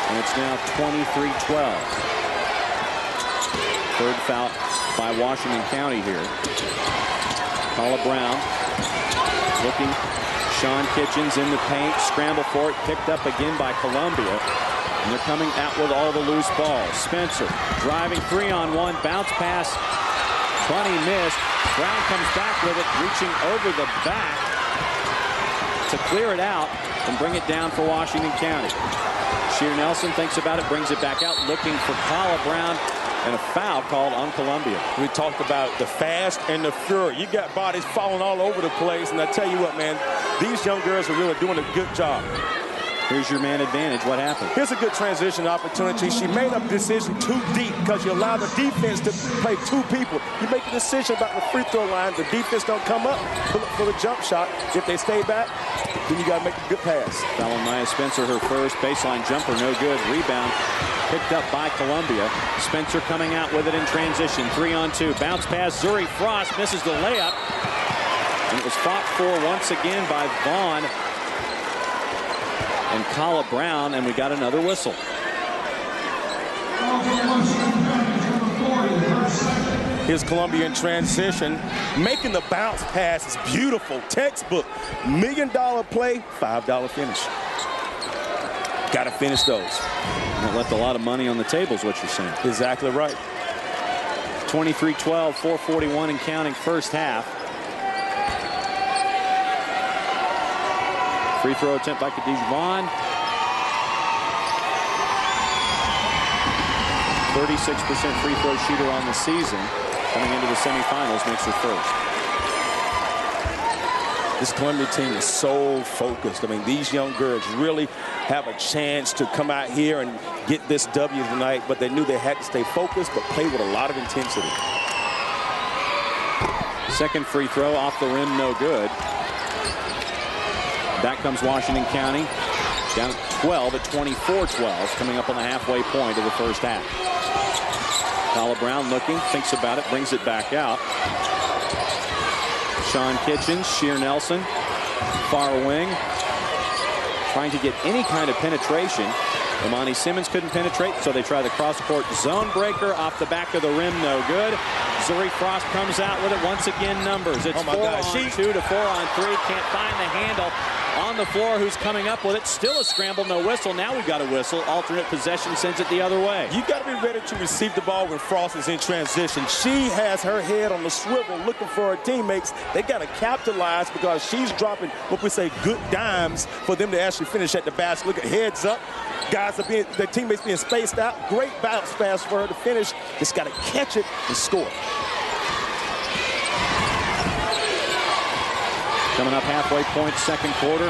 And it's now 23-12. Third foul by Washington County here. Paula Brown looking. Sean Kitchens in the paint. Scramble for it. Picked up again by Columbia. And they're coming out with all the loose balls. Spencer driving 3-on-1. Bounce pass. 20 missed. Brown comes back with it, reaching over the back to clear it out and bring it down for Washington County. Sheer Nelson thinks about it, brings it back out, looking for Paula Brown. And a foul called on Columbia. We talked about the fast and the fury. You got bodies falling all over the place. And I tell you what, man, these young girls are really doing a good job. Here's your man advantage. What happened? Here's a good transition opportunity. She made a decision too deep because you allow the defense to play 2 people. You make a decision about the free throw line. The defense don't come up for the jump shot. If they stay back, then you got to make a good pass. Foul on Maya Spencer, her first baseline jumper, no good. Rebound picked up by Columbia. Spencer coming out with it in transition. 3-on-2. Bounce pass. Zuri Frost misses the layup. And it was fought for once again by Vaughn and Kala Brown, and we got another whistle. Here's Columbia in transition. Making the bounce pass is beautiful. Textbook. $1 million play, $5 finish. Got to finish those. That left a lot of money on the table is what you're saying. Exactly right. 23-12, 4:41 and counting first half. Free throw attempt by Khadijah Vaughn. 36% free throw shooter on the season. Coming into the semifinals, makes her first. This Columbia team is so focused. I mean, these young girls really have a chance to come out here and get this W tonight, but they knew they had to stay focused but play with a lot of intensity. Second free throw off the rim, no good. Back comes Washington County, down at 12 at 24-12, coming up on the halfway point of the first half. Paula Brown looking, thinks about it, brings it back out. Sean Kitchens, Sheer Nelson, far wing, trying to get any kind of penetration. Imani Simmons couldn't penetrate, so they try the cross-court zone breaker off the back of the rim, no good. Zuri Frost comes out with it once again, numbers. It's 4-on-2 to 4-on-3, can't find the handle. On the floor, who's coming up with it? Still a scramble, no whistle. Now we've got a whistle. Alternate possession sends it the other way. You got to be ready to receive the ball when Frost is in transition. She has her head on the swivel looking for her teammates. They got to capitalize because she's dropping what we say good dimes for them to actually finish at the basket. Look at heads up. Guys are being, their teammates being spaced out. Great bounce pass for her to finish. Just got to catch it and score. Coming up halfway point, second quarter.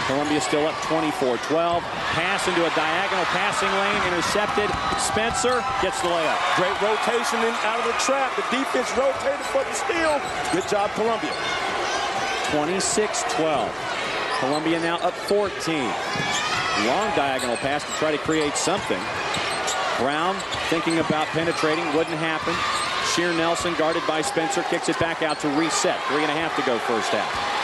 Columbia still up 24-12. Pass into a diagonal passing lane, intercepted. Spencer gets the layup. Great rotation in out of the trap. The defense rotated for the steal. Good job, Columbia. 26-12. Columbia now up 14. Long diagonal pass to try to create something. Brown thinking about penetrating, wouldn't happen. Sheer Nelson guarded by Spencer, kicks it back out to reset. 3.5 to go first half.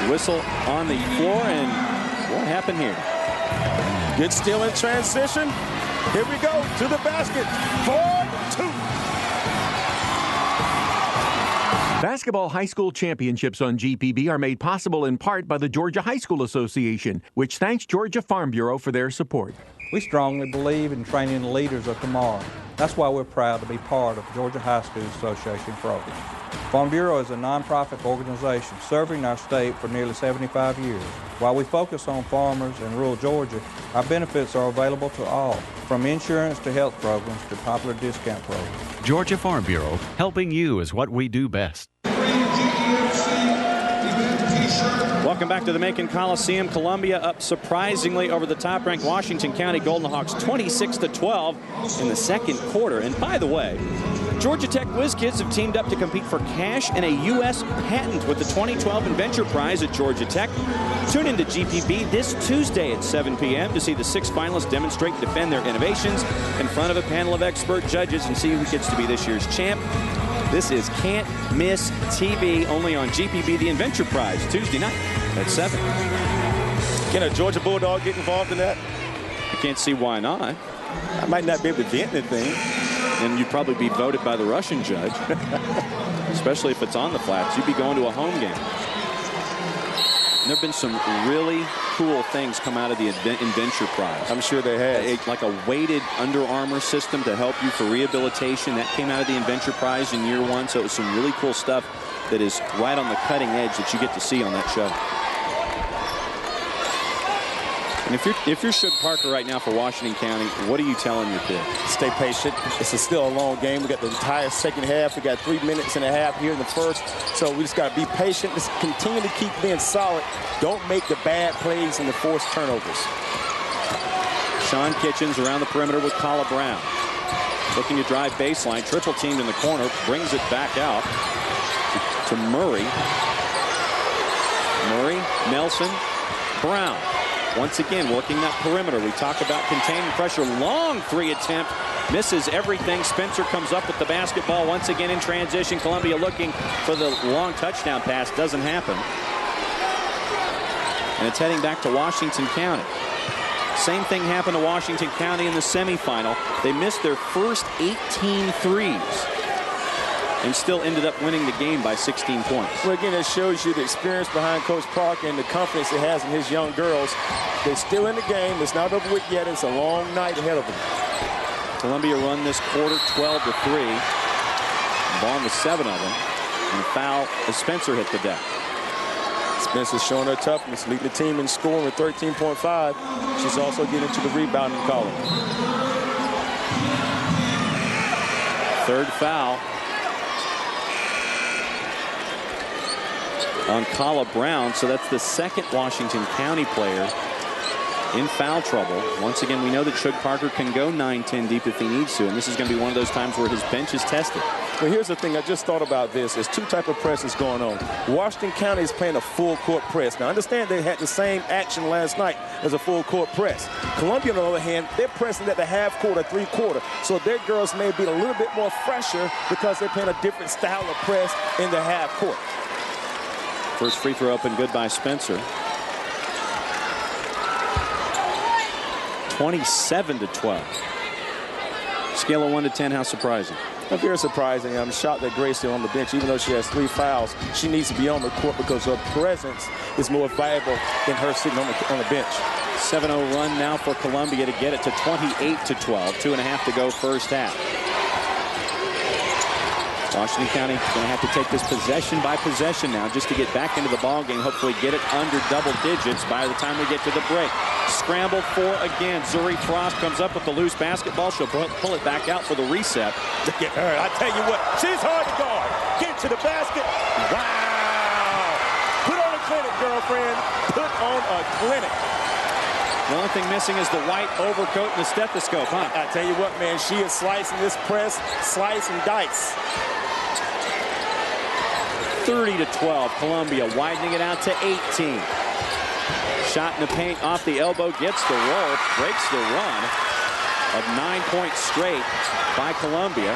Whistle on the floor, and what happened here? Good steal in transition. Here we go to the basket. 4-2. Basketball high school championships on GPB are made possible in part by the Georgia High School Association, which thanks Georgia Farm Bureau for their support. We strongly believe in training the leaders of tomorrow. That's why we're proud to be part of the Georgia High School Association program. Farm Bureau is a nonprofit organization serving our state for nearly 75 years. While we focus on farmers in rural Georgia, our benefits are available to all, from insurance to health programs to popular discount programs. Georgia Farm Bureau, helping you is what we do best. Welcome back to the Macon Coliseum. Columbia up surprisingly over the top-ranked Washington County Golden Hawks 26-12 in the second quarter. And by the way, Georgia Tech Whiz Kids have teamed up to compete for cash and a U.S. patent with the 2012 Inventure Prize at Georgia Tech. Tune into GPB this Tuesday at 7 p.m. to see the 6 finalists demonstrate and defend their innovations in front of a panel of expert judges and see who gets to be this year's champ. This is Can't Miss TV, only on GPB, the Inventure Prize, Tuesday night at 7. Can a Georgia Bulldog get involved in that? I can't see why not. I might not be able to vent anything. And you'd probably be voted by the Russian judge, especially if it's on the flats. You'd be going to a home game. And there have been some really cool things come out of the Inventure Prize. I'm sure they have. Like a weighted Under Armour system to help you for rehabilitation. That came out of the Inventure Prize in year 1. So it was some really cool stuff that is right on the cutting edge that you get to see on that show. And if you're Shug Parker right now for Washington County, what are you telling your kid? Stay patient. It's still a long game. We got the entire second half. We got 3 minutes and a half here in the first. So we just got to be patient. Just continue to keep being solid. Don't make the bad plays and the forced turnovers. Sean Kitchens around the perimeter with Kala Brown. Looking to drive baseline. Triple teamed in the corner. Brings it back out to Murray. Murray, Nelson, Brown. Once again, working that perimeter. We talk about containing pressure. Long 3 attempt. Misses everything. Spencer comes up with the basketball once again in transition. Columbia looking for the long touchdown pass. Doesn't happen. And it's heading back to Washington County. Same thing happened to Washington County in the semifinal. They missed their first 18 threes and still ended up winning the game by 16 points. Well, again, it shows you the experience behind Coach Parker and the confidence he has in his young girls. They're still in the game. It's not over with yet. It's a long night ahead of them. Columbia run this quarter 12-3. Vaughn with 7 of them. And a foul as Spencer hit the deck. Spencer's showing her toughness, leading the team in scoring with 13.5. She's also getting to the rebounding column. Third foul on Kala Brown. So that's the second Washington County player in foul trouble. Once again, we know that Shug Parker can go 9-10 deep if he needs to, and this is going to be one of those times where his bench is tested. Well, here's the thing. I just thought about this. There's 2 types of presses going on. Washington County is playing a full court press. Now, I understand they had the same action last night as a full court press. Columbia, on the other hand, they're pressing at the half court or 3-quarter. So their girls may be a little bit more fresher because they're playing a different style of press in the half court. First free throw up and good by Spencer. 27-12. Scale of 1 to 10, how surprising? Very surprising. I'm shocked that Grace still on the bench. Even though she has 3 fouls, she needs to be on the court because her presence is more valuable than her sitting on the bench. 7-0 run now for Columbia to get it to 28-12. 2.5 to go first half. Washington County going to have to take this possession by possession now just to get back into the ball game. Hopefully get it under double digits by the time we get to the break. Scramble for again. Zuri Frost comes up with the loose basketball. She'll pull it back out for the reset. Look at her. I tell you what, she's hard to guard. Get to the basket. Wow. Put on a clinic, girlfriend. Put on a clinic. The only thing missing is the white overcoat and the stethoscope, huh? I tell you what, man, she is slicing this press, slice and dice. 30-12, Columbia widening it out to 18. Shot in the paint off the elbow, gets the roll, breaks the run of 9 points straight by Columbia.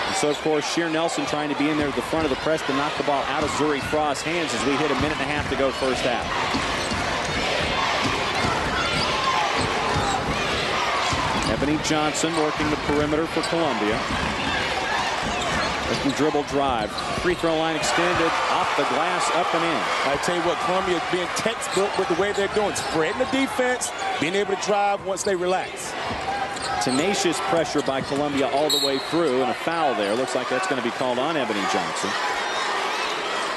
And so, of course, Sheer Nelson trying to be in there at the front of the press to knock the ball out of Zuri Frost's hands as we hit 1.5 minutes to go first half. Ebony Johnson working the perimeter for Columbia. Looking dribble drive. Free throw line extended. Off the glass, up and in. I tell you what, Columbia is being textbook with the way they're doing. Spreading the defense, being able to drive once they relax. Tenacious pressure by Columbia all the way through, and a foul there. Looks like that's going to be called on Ebony Johnson.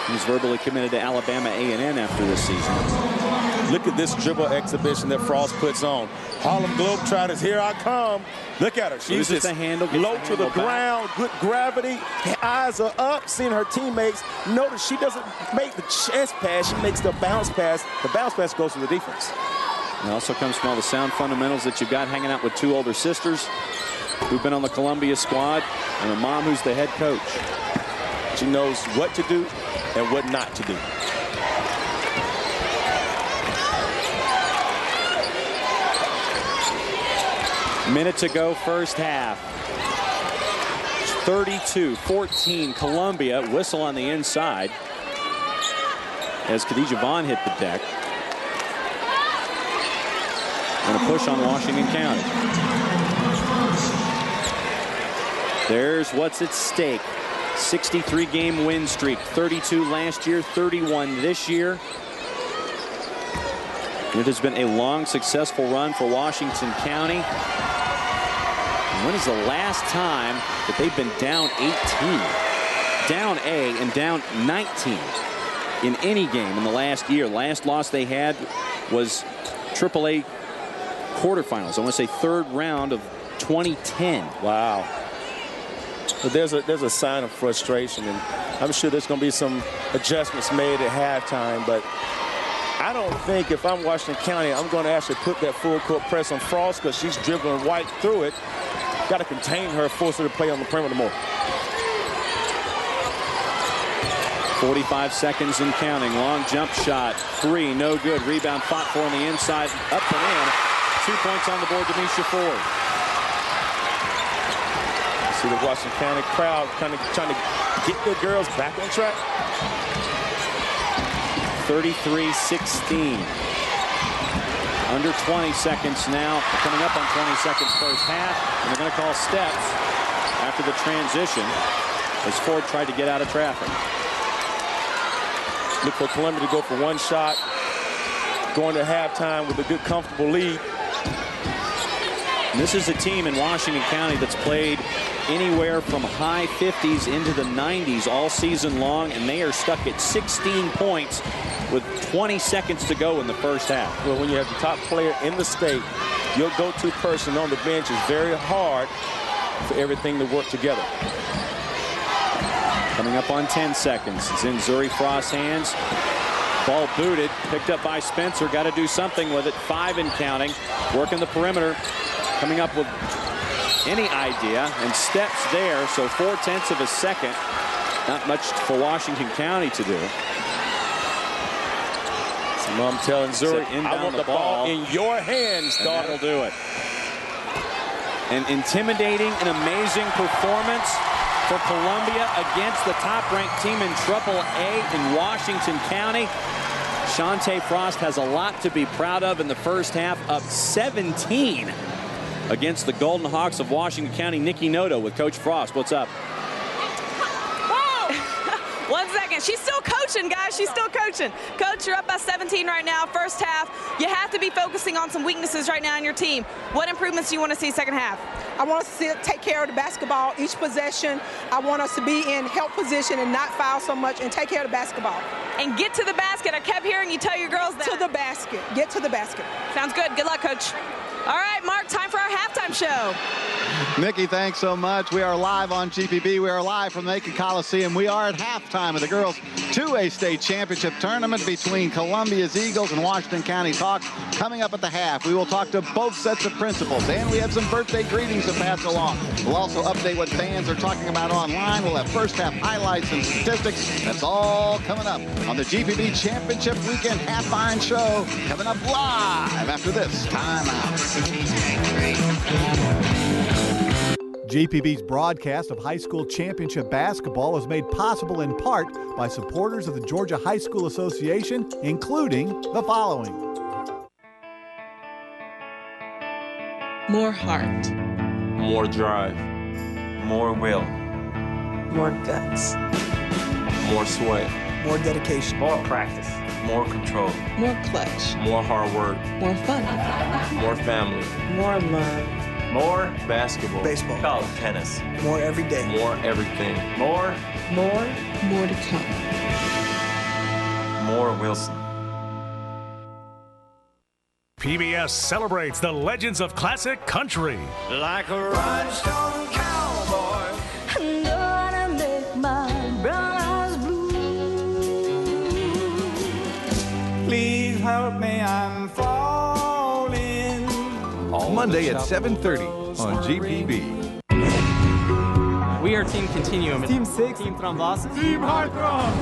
He's verbally committed to Alabama A&M after this season. Look at this dribble exhibition that Frost puts on. Harlem Globetrotters, here I come. Look at her. She's just the handle, low to the ground, good gravity. Her eyes are up, seeing her teammates. Notice she doesn't make the chest pass, she makes the bounce pass. The bounce pass goes to the defense. It also comes from all the sound fundamentals that you've got hanging out with two older sisters who've been on the Columbia squad and a mom who's the head coach. She knows what to do and what not to do. Minute to go, first half. 32-14 Columbia. Whistle on the inside as Khadijah Vaughn hit the deck. And a push on Washington County. There's what's at stake. 63-game win streak. 32 last year, 31 this year. It has been a long, successful run for Washington County. When is the last time that they've been down 18? Down A and down 19 in any game in the last year. Last loss they had was AAA quarterfinals. I want to say third round of 2010. Wow. But there's a sign of frustration, and I'm sure there's going to be some adjustments made at halftime, but I don't think if I'm Washington County, I'm going to actually put that full court press on Frost because she's dribbling right through it. Got to contain her, force her to play on the perimeter more. 45 seconds and counting. Long jump shot. Three, no good. Rebound fought for on the inside. Up and in. 2 points on the board to Misha Ford. See the Washington County crowd kind of trying to get their girls back on track. 33-16. Under 20 seconds now. Coming up on 20 seconds first half. And they're going to call steps after the transition as Ford tried to get out of traffic. Look for Columbia to go for one shot. Going to halftime with a good, comfortable lead. And this is a team in Washington County that's played anywhere from high 50s into the 90s all season long, and they are stuck at 16 points with 20 seconds to go in the first half. Well, when you have the top player in the state, your go-to person on the bench is very hard for everything to work together. Coming up on 10 seconds. It's in Zuri Frost's hands. Ball booted, picked up by Spencer. Got to do something with it. 5 and counting. Working the perimeter. Coming up with any idea, and steps there, so 4/10 of a second. Not much for Washington County to do. So I'm telling Zuri, I want the ball in your hands, daughter. That'll do it. An intimidating and amazing performance for Columbia against the top-ranked team in AAA in Washington County. Shante Frost has a lot to be proud of in the first half, up 17 against the Golden Hawks of Washington County. Nikki Noto with Coach Frost. What's up? Whoa! 1 second. She's still coaching, guys. She's still coaching. Coach, you're up by 17 right now, first half. You have to be focusing on some weaknesses right now in your team. What improvements do you want to see second half? I want us to take care of the basketball each possession. I want us to be in help position and not foul so much and take care of the basketball. And get to the basket. I kept hearing you tell your girls that. To the basket. Get to the basket. Sounds good. Good luck, Coach. All right, Mark, time for our halftime show. Nikki, thanks so much. We are live on GPB. We are live from the Macon Coliseum. We are at halftime of the girls' 2A state championship tournament between Columbia's Eagles and Washington County's Hawks. Coming up at the half, we will talk to both sets of principals, and we have some birthday greetings to pass along. We'll also update what fans are talking about online. We'll have first half highlights and statistics. That's all coming up on the GPB Championship Weekend Halftime Show. Coming up live after this timeout. GPB's broadcast of high school championship basketball is made possible in part by supporters of the Georgia High School Association, including the following. More heart. More drive. More will. More guts. More sweat. More dedication. More practice. More control. More clutch. More hard work. More fun. More family. More love. More basketball. Baseball. College tennis. More every day. More everything. More. More to come. More Wilson. PBS celebrates the legends of classic country. Like a rhinestone cowboy. I'm gonna make my brown eyes blue. Please help me, I'm falling. Monday at 7:30 on GPB. We are Team Continuum. Team 6. Team Thrombosis. Team Heartthrob.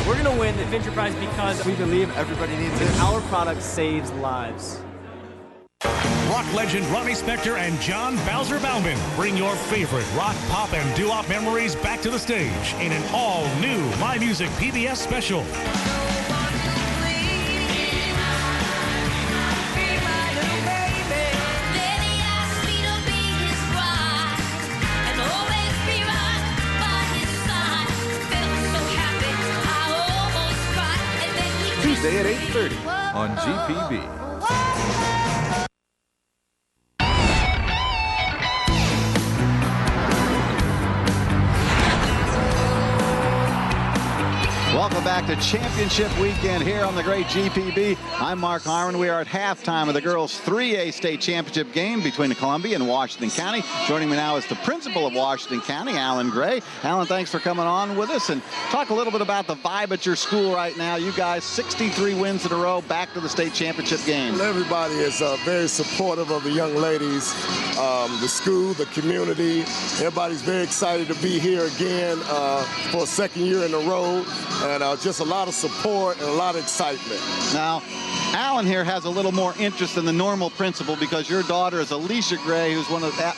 We're going to win the Adventure Prize because we believe everybody needs it. Our product saves lives. Rock legend Ronnie Spector and John Bowser Bauman bring your favorite rock, pop, and doo-wop memories back to the stage in an all-new My Music PBS special. Tuesday at 8:30 on GPB. Welcome back to championship weekend here on the great GPB. I'm Mark Harmon. We are at halftime of the girls' 3A state championship game between Columbia and Washington County. Joining me now is the principal of Washington County, Alan Gray. Alan, thanks for coming on with us and talk a little bit about the vibe at your school right now. You guys, 63 wins in a row, back to the state championship game. Well, everybody is very supportive of the young ladies, the school, the community. Everybody's very excited to be here again for a second year in a row. And just a lot of support and a lot of excitement. Now, Alan here has a little more interest than the normal principal because your daughter is Alicia Gray, who's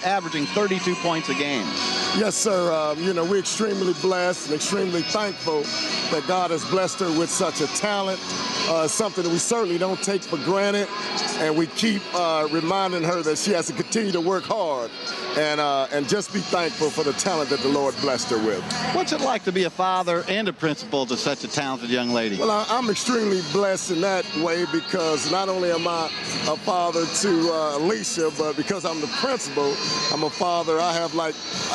averaging 32 points a game. Yes, sir. You know, we're extremely blessed and extremely thankful that God has blessed her with such a talent. Something that we certainly don't take for granted. And we keep reminding her that she has to continue to work hard and just be thankful for the talent that the Lord blessed her with. What's it like to be a father and a principal to such a talented young lady? Well, I'm extremely blessed in that way because not only am I a father to Alicia, but because I'm the principal, I'm a father. I have I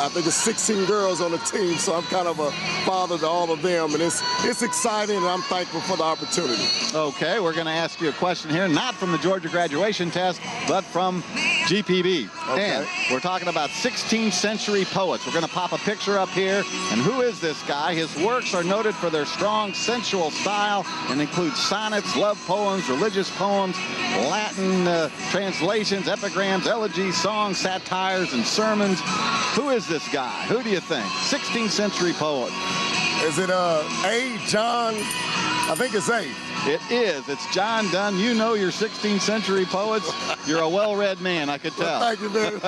think it's 16 girls on the team, so I'm kind of a father to all of them, and it's exciting, and I'm thankful for the opportunity. Okay, we're going to ask you a question here, not from the Georgia graduation test, but from GPB. Okay. And we're talking about 16th century poets. We're going to pop a picture up here, and who is this guy? His works are noted for their strong sensual style and include sonnets, love poems, religious poems, Latin translations, epigrams, elegies, songs, satires, and sermons. Who is this guy? Who do you think? 16th century poet. Is it A, John? I think it's A. It is. It's John Donne. You know your 16th century poets. You're a well-read man, I could tell. Well, thank you, man.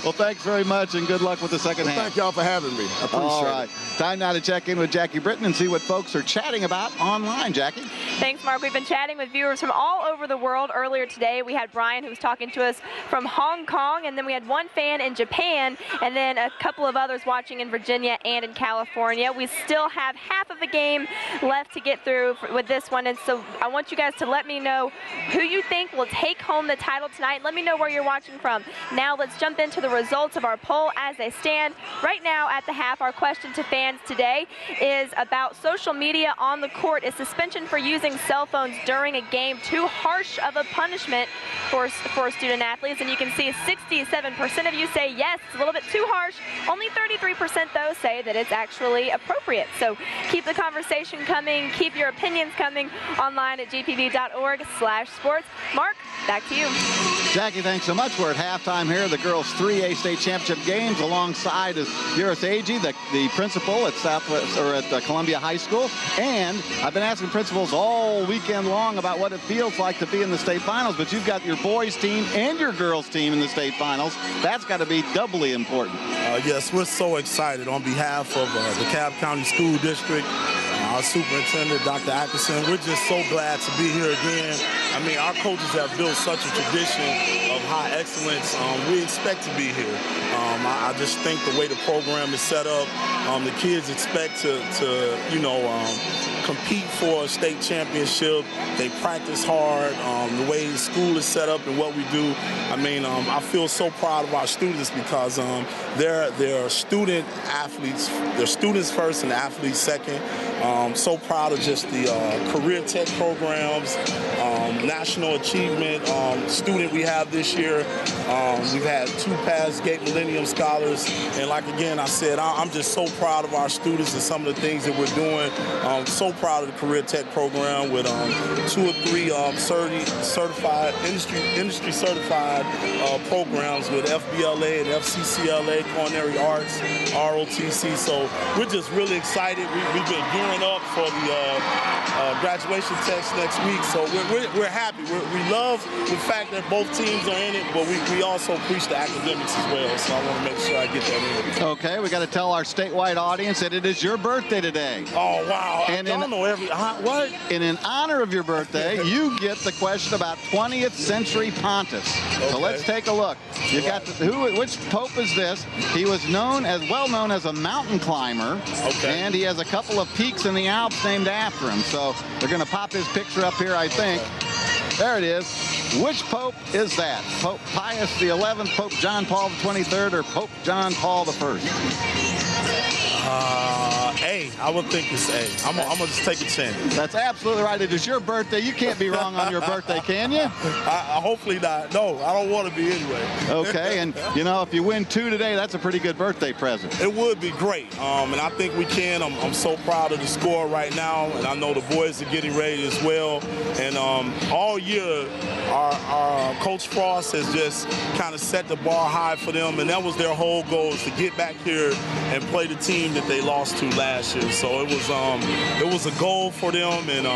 Well, thanks very much, and good luck with the second half. Thank y'all for having me. I appreciate All right. it. Time now to check in with Jackie Britton and see what folks are chatting about online. Jackie? Thanks, Mark. We've been chatting with viewers from all over the world. Earlier today, we had Brian, who was talking to us from Hong Kong, and then we had one fan in Japan, and then a couple of others watching in Virginia and in California. We still have half of the game left to get through with this one, and so I want you guys to let me know who you think will take home the title tonight. Let me know where you're watching from. Now let's jump into the results of our poll as they stand. Right now at the half, our question to fans today is about social media on the court. Is suspension for using cell phones during a game too harsh of a punishment for student athletes? And you can see 67% of you say yes, it's a little bit too harsh. Only 33% though say that it's actually appropriate. So keep the conversation coming, keep your opinions coming online at gpb.org/sports. Mark, back to you. Jackie, thanks so much. We're at halftime here, the girls' 3A state championship games. Alongside is Yuris Agee, the principal at Columbia High School. And I've been asking principals all weekend long about what it feels like to be in the state finals, but you've got your boys' team and your girls' team in the state finals. That's got to be doubly important. Yes, we're so excited on behalf of the Cobb County School District. our superintendent, Dr. Atkinson. We're just so glad to be here again. I mean, our coaches have built such a tradition of high excellence. We expect to be here. I just think the way the program is set up, the kids expect to compete for a state championship. They practice hard. The way the school is set up and what we do, I mean, I feel so proud of our students because they're student athletes. They're students first and athletes second. So proud of just the career tech programs, national achievement student we have this year. We've had 2 past Gate Millennium Scholars. And like again, I said, I'm just so proud of our students and some of the things that we're doing. So proud of the career tech program with 2 or 3 certified industry certified programs with FBLA and FCCLA, Culinary Arts, ROTC. So we're just really excited. We've been gearing up for the graduation test next week. So we're happy. We love the fact that both teams are in it, but we also preach the academics as well. So I want to make sure I get that in. Okay, we got to tell our statewide audience that it is your birthday today. Oh, wow. And I don't know what? And in honor of your birthday, you get the question about 20th century Pontiffs. Okay. So let's take a look. You've got which pope is this? He was well known as a mountain climber, and he has a couple of peaks in the Alps named after him. So they're going to pop his picture up here, I think. There it is. Which pope is that? Pope Pius XI, Pope John Paul XXIII, or Pope John Paul I? A. I would think it's A. I'm going to just take a chance. That's absolutely right. It is your birthday. You can't be wrong on your birthday, can you? Hopefully not. No, I don't want to be anyway. Okay, and you know, if you win 2 today, that's a pretty good birthday present. It would be great, and I think we can. I'm so proud of the score right now, and I know the boys are getting ready as well. And all year, our Coach Frost has just kind of set the bar high for them, and that was their whole goal, is to get back here and play the team that they lost to last year. So it was a goal for them, and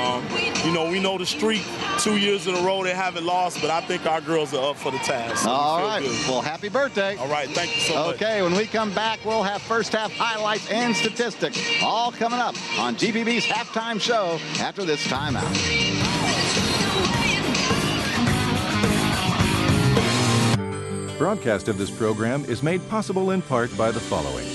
you know, we know the streak 2 years in a row they haven't lost, but I think our girls are up for the task. So all right, well, happy birthday. All right, thank you so much. Okay, when we come back, we'll have first half highlights and statistics all coming up on GPB's halftime show after this timeout. Broadcast of this program is made possible in part by the following.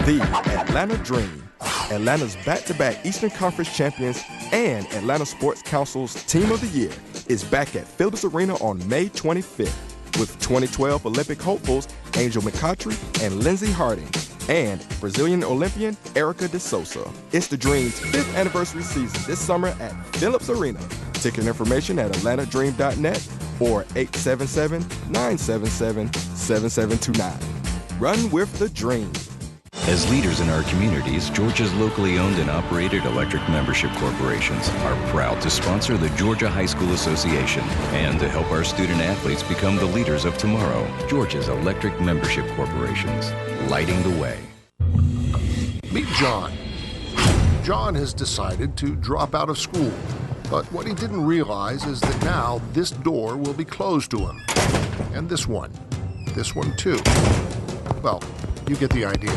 The Atlanta Dream, Atlanta's back-to-back Eastern Conference champions and Atlanta Sports Council's Team of the Year, is back at Phillips Arena on May 25th with 2012 Olympic hopefuls Angel McCoughtry and Lindsey Harding and Brazilian Olympian Erica de Souza. It's the Dream's 5th anniversary season this summer at Phillips Arena. Ticket information at atlantadream.net or 877-977-7729. Run with the Dream. As leaders in our communities, Georgia's locally owned and operated electric membership corporations are proud to sponsor the Georgia High School Association and to help our student athletes become the leaders of tomorrow. Georgia's electric membership corporations, lighting the way. Meet John. John has decided to drop out of school, but what he didn't realize is that now this door will be closed to him. And this one too. Well, you get the idea.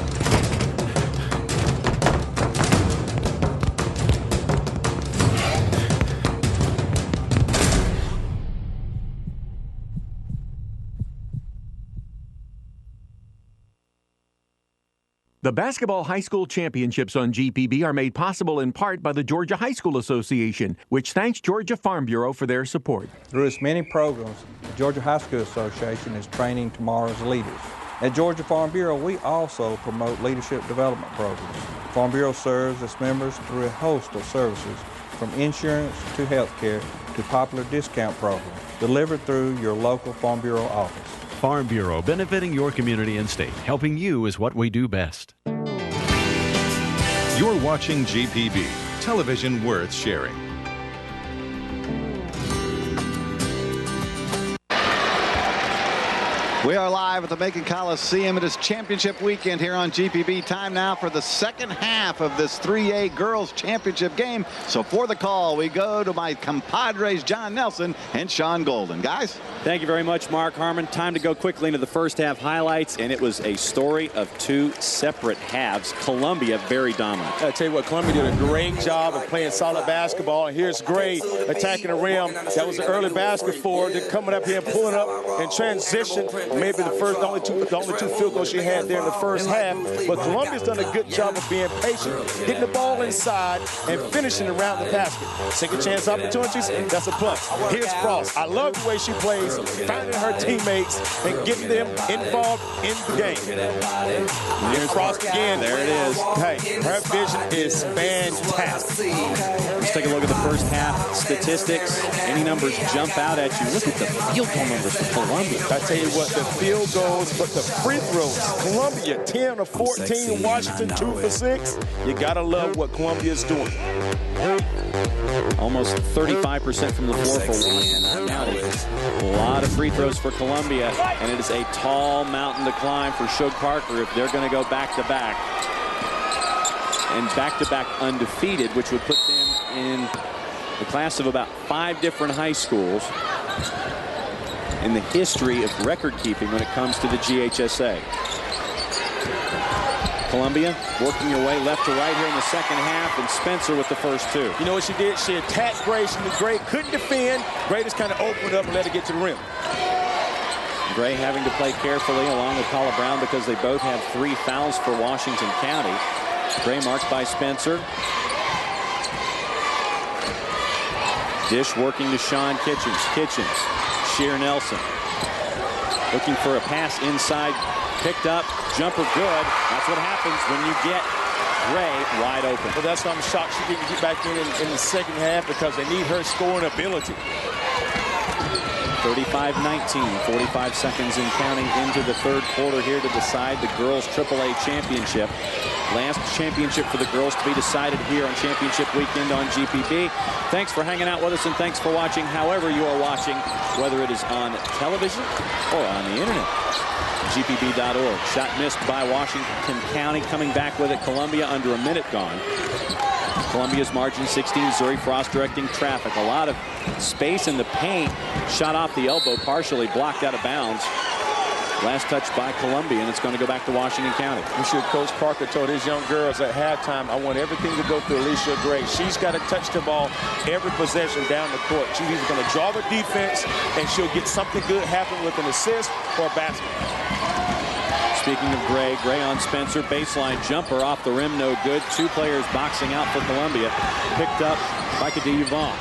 The Basketball High School Championships on GPB are made possible in part by the Georgia High School Association, which thanks Georgia Farm Bureau for their support. Through its many programs, the Georgia High School Association is training tomorrow's leaders. At Georgia Farm Bureau, we also promote leadership development programs. Farm Bureau serves its members through a host of services, from insurance to health care to popular discount programs, delivered through your local Farm Bureau office. Farm Bureau, benefiting your community and state. Helping you is what we do best. You're watching GPB, television worth sharing. We are live at the Macon Coliseum. It is championship weekend here on GPB. Time now for the second half of this 3A Girls Championship game. So for the call, we go to my compadres, John Nelson and Sean Golden. Guys? Thank you very much, Mark Harmon. Time to go quickly into the first half highlights, and it was a story of two separate halves. Columbia very dominant. I tell you what, Columbia did a great job of playing solid basketball. And here's Gray attacking the rim. That was an early basket for her. Then coming up here and pulling up in transition. Maybe the only two field goals she had there in the first half. But Columbia's done a good job of being patient, getting the ball inside, and finishing around the basket. Second chance opportunities, that's a plus. Here's Frost. I love the way she plays, finding her teammates and getting them involved in the game. Here's Frost again. There it is. Hey, her vision is fantastic. Let's take a look at the first half statistics. Any numbers jump out at you? Look at the field goal numbers for Columbia. I tell you what, the field goals, but the free throws. Columbia 10 of 14, Washington 2 for 6. You gotta love what Columbia is doing. Almost 35% from the floor for Washington County. A lot of free throws for Columbia, and it is a tall mountain to climb for Shug Parker if they're going to go back-to-back. And back-to-back undefeated, which would put them in the class of about 5 different high schools in the history of record keeping when it comes to the GHSA. Columbia working your way left to right here in the second half, and Spencer with the first two. You know what she did? She attacked Gray. She knew Gray couldn't defend. Gray just kind of opened up and let her get to the rim. Gray having to play carefully along with Paula Brown because they both have 3 fouls for Washington County. Gray marked by Spencer. Dish working to Sean Kitchens. Kitchens. Sheer Nelson. Looking for a pass inside. Picked up. Jumper good. That's what happens when you get Gray wide open. Well, that's why I'm shocked she didn't get back in the second half, because they need her scoring ability. 35-19, 45 seconds and counting into the third quarter here to decide the girls AAA championship. Last championship for the girls to be decided here on championship weekend on GPB. Thanks for hanging out with us, and thanks for watching however you are watching, whether it is on television or on the internet. GPB.org. Shot missed by Washington County. Coming back with it, Columbia under a minute gone. Columbia's margin 16. Zuri Frost directing traffic. A lot of space in the paint. Shot off the elbow, partially blocked out of bounds. Last touch by Columbia, and it's going to go back to Washington County. I'm sure Coach Parker told his young girls at halftime, I want everything to go through Alicia Gray. She's got to touch the ball every possession down the court. She's either going to draw the defense, and she'll get something good happen with an assist or a basket. Speaking of Gray, Gray on Spencer, baseline jumper off the rim, no good. 2 players boxing out for Columbia. Picked up by Khadijah Vaughn.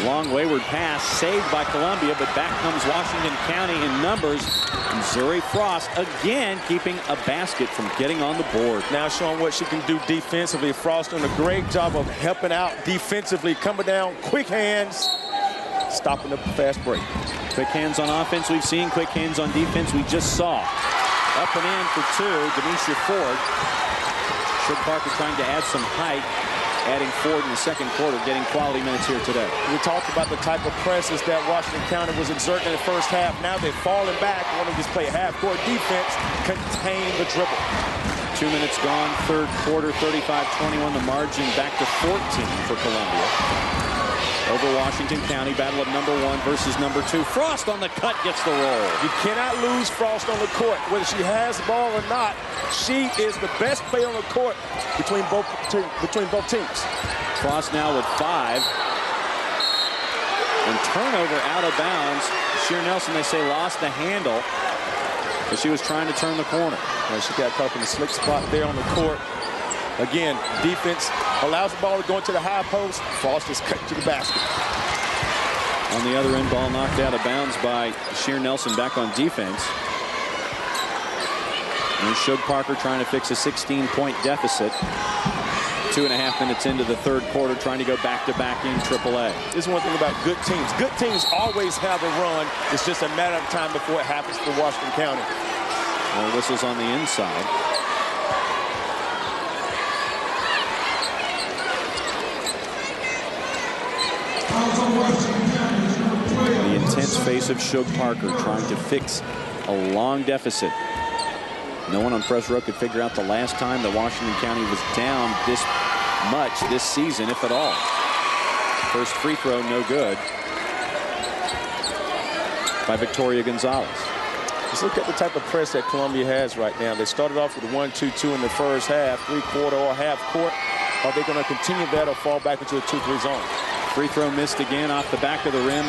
Long wayward pass saved by Columbia, but back comes Washington County in numbers. And Zuri Frost again keeping a basket from getting on the board. Now showing what she can do defensively. Frost doing a great job of helping out defensively, coming down, quick hands, stopping the fast break. Quick hands on offense we've seen, quick hands on defense we just saw. Up and in for 2, Demetria Ford. Shug Parker trying to add some height, adding Ford in the second quarter, getting quality minutes here today. We talked about the type of presses that Washington County was exerting in the first half. Now they're falling back, want to just play half-court defense, contain the dribble. 2 minutes gone, third quarter, 35-21, the margin back to 14 for Columbia. Over Washington County, battle of number 1 versus number 2. Frost on the cut, gets the roll. You cannot lose Frost on the court. Whether she has the ball or not, she is the best player on the court between both teams. Frost now with 5. And turnover out of bounds. Sheer Nelson, they say, lost the handle as she was trying to turn the corner. Well, she got caught in the slick spot there on the court. Again, defense allows the ball to go into the high post. Frost is cut to the basket. On the other end, ball knocked out of bounds by Sheer Nelson back on defense. And Shug Parker trying to fix a 16-point deficit. 2.5 minutes into the third quarter, trying to go back-to-back in AAA. This is one thing about good teams. Good teams always have a run. It's just a matter of time before it happens for Washington County. Well, whistles on the inside. The intense face of Shug Parker trying to fix a long deficit. No one on press row could figure out the last time that Washington County was down this much this season, if at all. First free throw, no good by Victoria Gonzalez. Just look at the type of press that Columbia has right now. They started off with a 1-2-2 in the first half, three-quarter or half court. Are they going to continue that or fall back into a 2-3 zone? Free throw missed again off the back of the rim.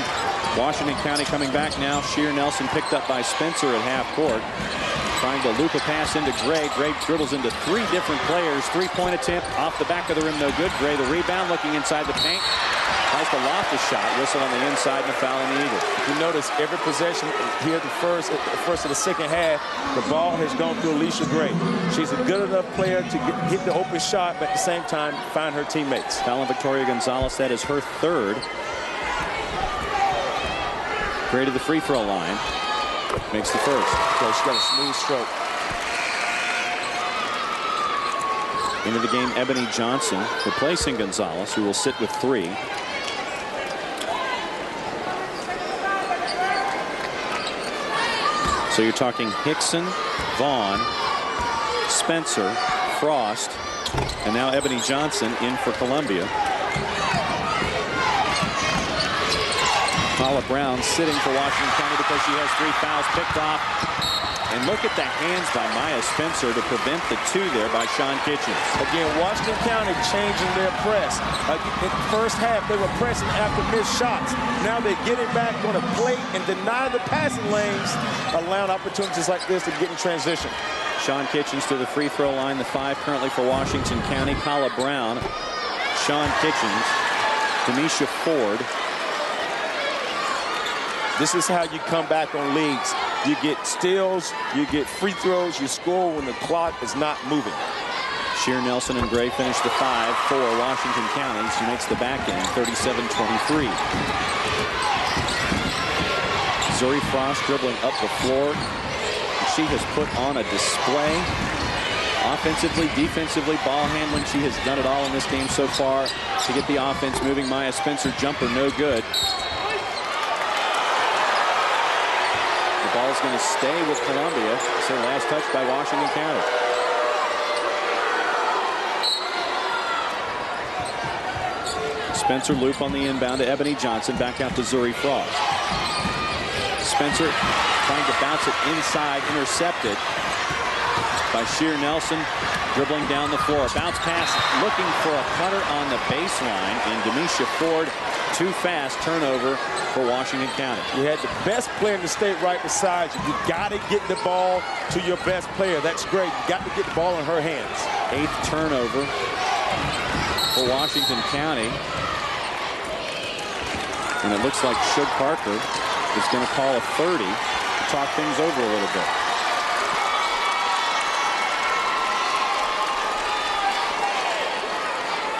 Washington County coming back now. Sheer Nelson picked up by Spencer at half court. Trying to loop a pass into Gray. Gray dribbles into three different players. Three-point attempt off the back of the rim, no good. Gray the rebound, looking inside the paint. Tries to loft a shot. Whistle on the inside and a foul on the Eagles. You notice every possession here the first of the second half, the ball has gone through Alicia Gray. She's a good enough player to hit the open shot, but at the same time find her teammates. Foul on Victoria Gonzalez. That is her third. Gray to the free throw line. Makes the first. So she's got a smooth stroke. Into the game, Ebony Johnson replacing Gonzalez, who will sit with 3. So you're talking Hickson, Vaughn, Spencer, Frost, and now Ebony Johnson in for Columbia. Paula Brown sitting for Washington County because she has 3 fouls picked off. And look at the hands by Maya Spencer to prevent the 2 there by Sean Kitchens. Again, Washington County changing their press. In the first half, they were pressing after missed shots. Now they're getting back on a plate and deny the passing lanes, allowing opportunities like this to get in transition. Sean Kitchens to the free throw line, the 5 currently for Washington County. Paula Brown, Sean Kitchens, Demisha Ford. This is how you come back on leads. You get steals, you get free throws, you score when the clock is not moving. Sheer Nelson and Gray finish the 5 for Washington County. She makes the back end 37-23. Zuri Frost dribbling up the floor. She has put on a display. Offensively, defensively, ball handling. She has done it all in this game so far to get the offense moving. Maya Spencer jumper, no good. The ball's going to stay with Columbia. It's their last touch by Washington County. Spencer loop on the inbound to Ebony Johnson. Back out to Zuri Frost. Spencer trying to bounce it inside, intercepted by Sheer Nelson, dribbling down the floor. Bounce pass, looking for a cutter on the baseline, and Demisha Ford, too fast, turnover for Washington County. You had the best player in the state right beside you. You got to get the ball to your best player. That's great. You got to get the ball in her hands. 8th turnover for Washington County. And it looks like Shug Parker is going to call a 30 to talk things over a little bit.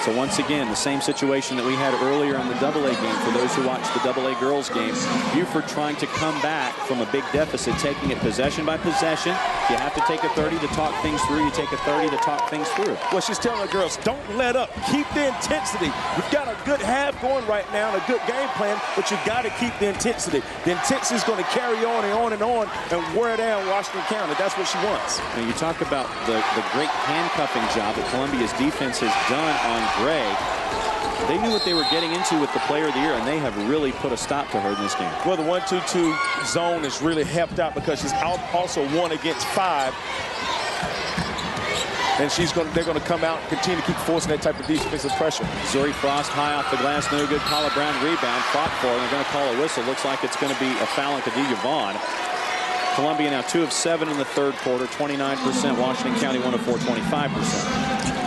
So once again, the same situation that we had earlier in the AA game for those who watched the AA girls game. Buford trying to come back from a big deficit, taking it possession by possession. You have to take a 30 to talk things through. You take a 30 to talk things through. Well, she's telling the girls, don't let up. Keep the intensity. We've got a good half going right now and a good game plan, but you got to keep the intensity. The intensity is going to carry on and on and on and wear down Washington County. That's what she wants. Now you talk about the great handcuffing job that Columbia's defense has done on Gray. They knew what they were getting into with the player of the year, and they have really put a stop to her in this game. Well, the 1-2-2 zone is really helped out because she's also 1 against 5. And they're going to come out and continue to keep forcing that type of defensive pressure. Zuri Frost high off the glass, no good. Paula Brown rebound, fought for, and they're going to call a whistle. Looks like it's going to be a foul on Khadijah Vaughn. Columbia now 2 of 7 in the third quarter, 29%. Washington County 1 of 4, 25%.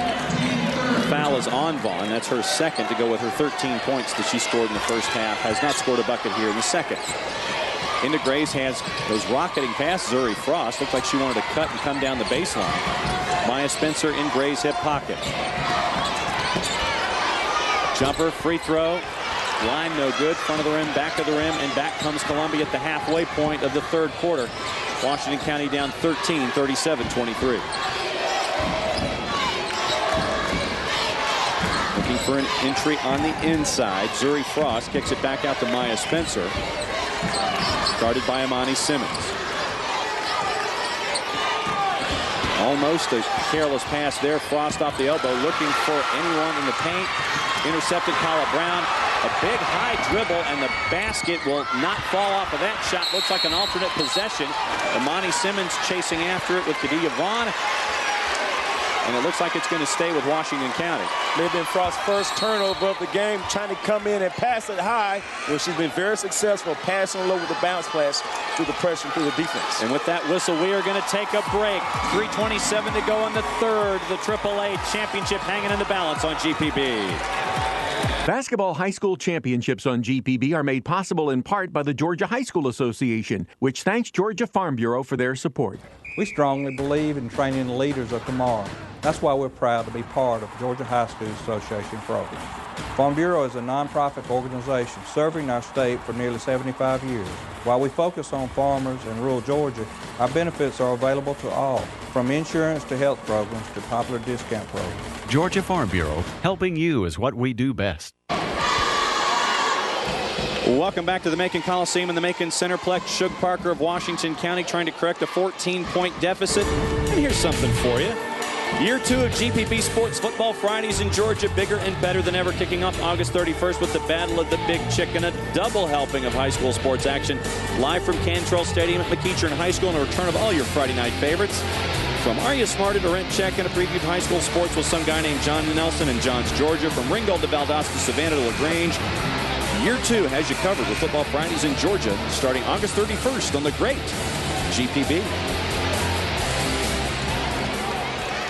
Foul is on Vaughn. That's her second to go with her 13 points that she scored in the first half. Has not scored a bucket here in the second. Into Gray's hands, goes rocketing past Zuri Frost. Looked like she wanted to cut and come down the baseline. Maya Spencer in Gray's hip pocket. Jumper, free throw. Line no good. Front of the rim, back of the rim, and back comes Columbia at the halfway point of the third quarter. Washington County down 13, 37-23. Looking for an entry on the inside. Zuri Frost kicks it back out to Maya Spencer. Guarded by Amani Simmons. Almost a careless pass there. Frost off the elbow, looking for anyone in the paint. Intercepted Kala Brown. A big high dribble, and the basket will not fall off of that shot. Looks like an alternate possession. Amani Simmons chasing after it with Khadijah Vaughn. And it looks like it's going to stay with Washington County. May have been Frost's first turnover of the game, trying to come in and pass it high. Well, she's been very successful passing low with the bounce pass through the pressure and through the defense. And with that whistle, we are going to take a break. 3:27 to go in the third. The AAA championship hanging in the balance on GPB. Basketball high school championships on GPB are made possible in part by the Georgia High School Association, which thanks Georgia Farm Bureau for their support. We strongly believe in training the leaders of tomorrow. That's why we're proud to be part of Georgia High School Association program. Farm Bureau is a nonprofit organization serving our state for nearly 75 years. While we focus on farmers in rural Georgia, our benefits are available to all, from insurance to health programs to popular discount programs. Georgia Farm Bureau, helping you is what we do best. Welcome back to the Macon Coliseum and the Macon Centerplex. Shug Parker of Washington County trying to correct a 14-point deficit. And here's something for you. Year 2 of GPB Sports Football Fridays in Georgia, bigger and better than ever, kicking off August 31st with the Battle of the Big Chicken, a double helping of high school sports action. Live from Cantrell Stadium at McEachern High School, and a return of all your Friday night favorites. From Are You Smarter to Rent Check and a preview of high school sports with some guy named John Nelson in Johns, Georgia. From Ringgold to Valdosta to Savannah to LaGrange. Year 2 has you covered with Football Fridays in Georgia, starting August 31st on the great GPB.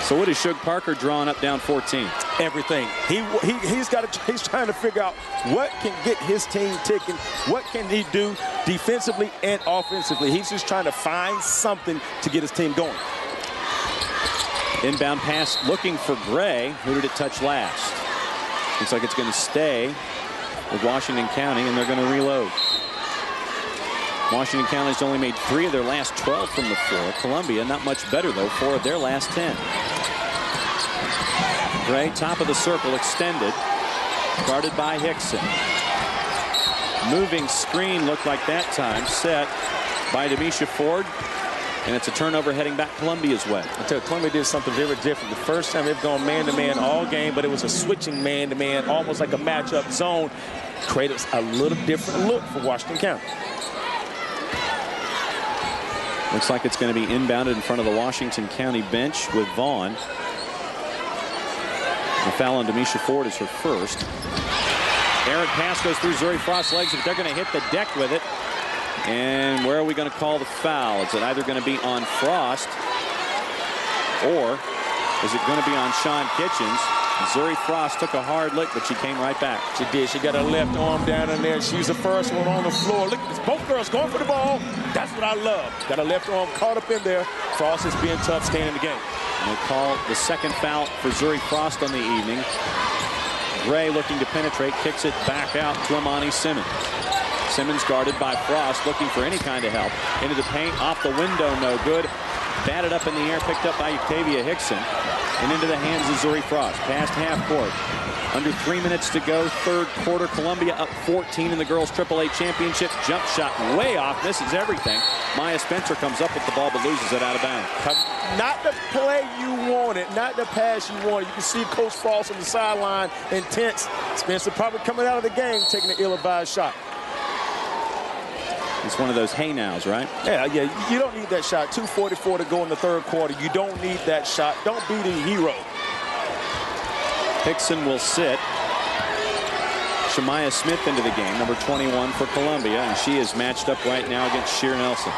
So what is Shug Parker drawing up down 14? Everything. He's trying to figure out what can get his team ticking, what can he do defensively and offensively. He's just trying to find something to get his team going. Inbound pass looking for Gray. Who did it touch last? Looks like it's going to stay with Washington County, and they're going to reload. Washington County's only made 3 of their last 12 from the floor. Columbia, not much better, though, 4 of their last 10. Gray, top of the circle, extended. Guarded by Hickson. Moving screen looked like that time. Set by Demisha Ford. And it's a turnover heading back Columbia's way. I tell you, Columbia did something very different. The first time they've gone man-to-man all game, but it was a switching man-to-man, almost like a matchup zone. Created a little different look for Washington County. Looks like it's going to be inbounded in front of the Washington County bench with Vaughn. The foul on Demisha Ford is her first. Errant pass goes through Zuri Frost's legs, but they're going to hit the deck with it. And where are we going to call the foul? Is it either going to be on Frost, or is it going to be on Sean Kitchens? Zuri Frost took a hard lick, but she came right back. She did. She got her left arm down in there. She's the first one on the floor. Look at this. Both girls going for the ball. That's what I love. Got her left arm caught up in there. Frost is being tough, staying in the game. And they call the second foul for Zuri Frost on the evening. Gray looking to penetrate, kicks it back out to Amani Simmons. Simmons guarded by Frost, looking for any kind of help. Into the paint, off the window, no good. Batted up in the air, picked up by Octavia Hickson. And into the hands of Zuri Frost. Past half court. Under 3 minutes to go, third quarter. Columbia up 14 in the girls' AAA championship. Jump shot way off, misses everything. Maya Spencer comes up with the ball, but loses it out of bounds. Not the play you wanted, not the pass you wanted. You can see Coach Frost on the sideline, intense. Spencer probably coming out of the game, taking an ill-advised shot. It's one of those hey nows, right? Yeah, you don't need that shot. 2:44 to go in the third quarter. You don't need that shot. Don't be the hero. Hickson will sit. Shemaya Smith into the game, number 21 for Columbia, and she is matched up right now against Sheer Nelson.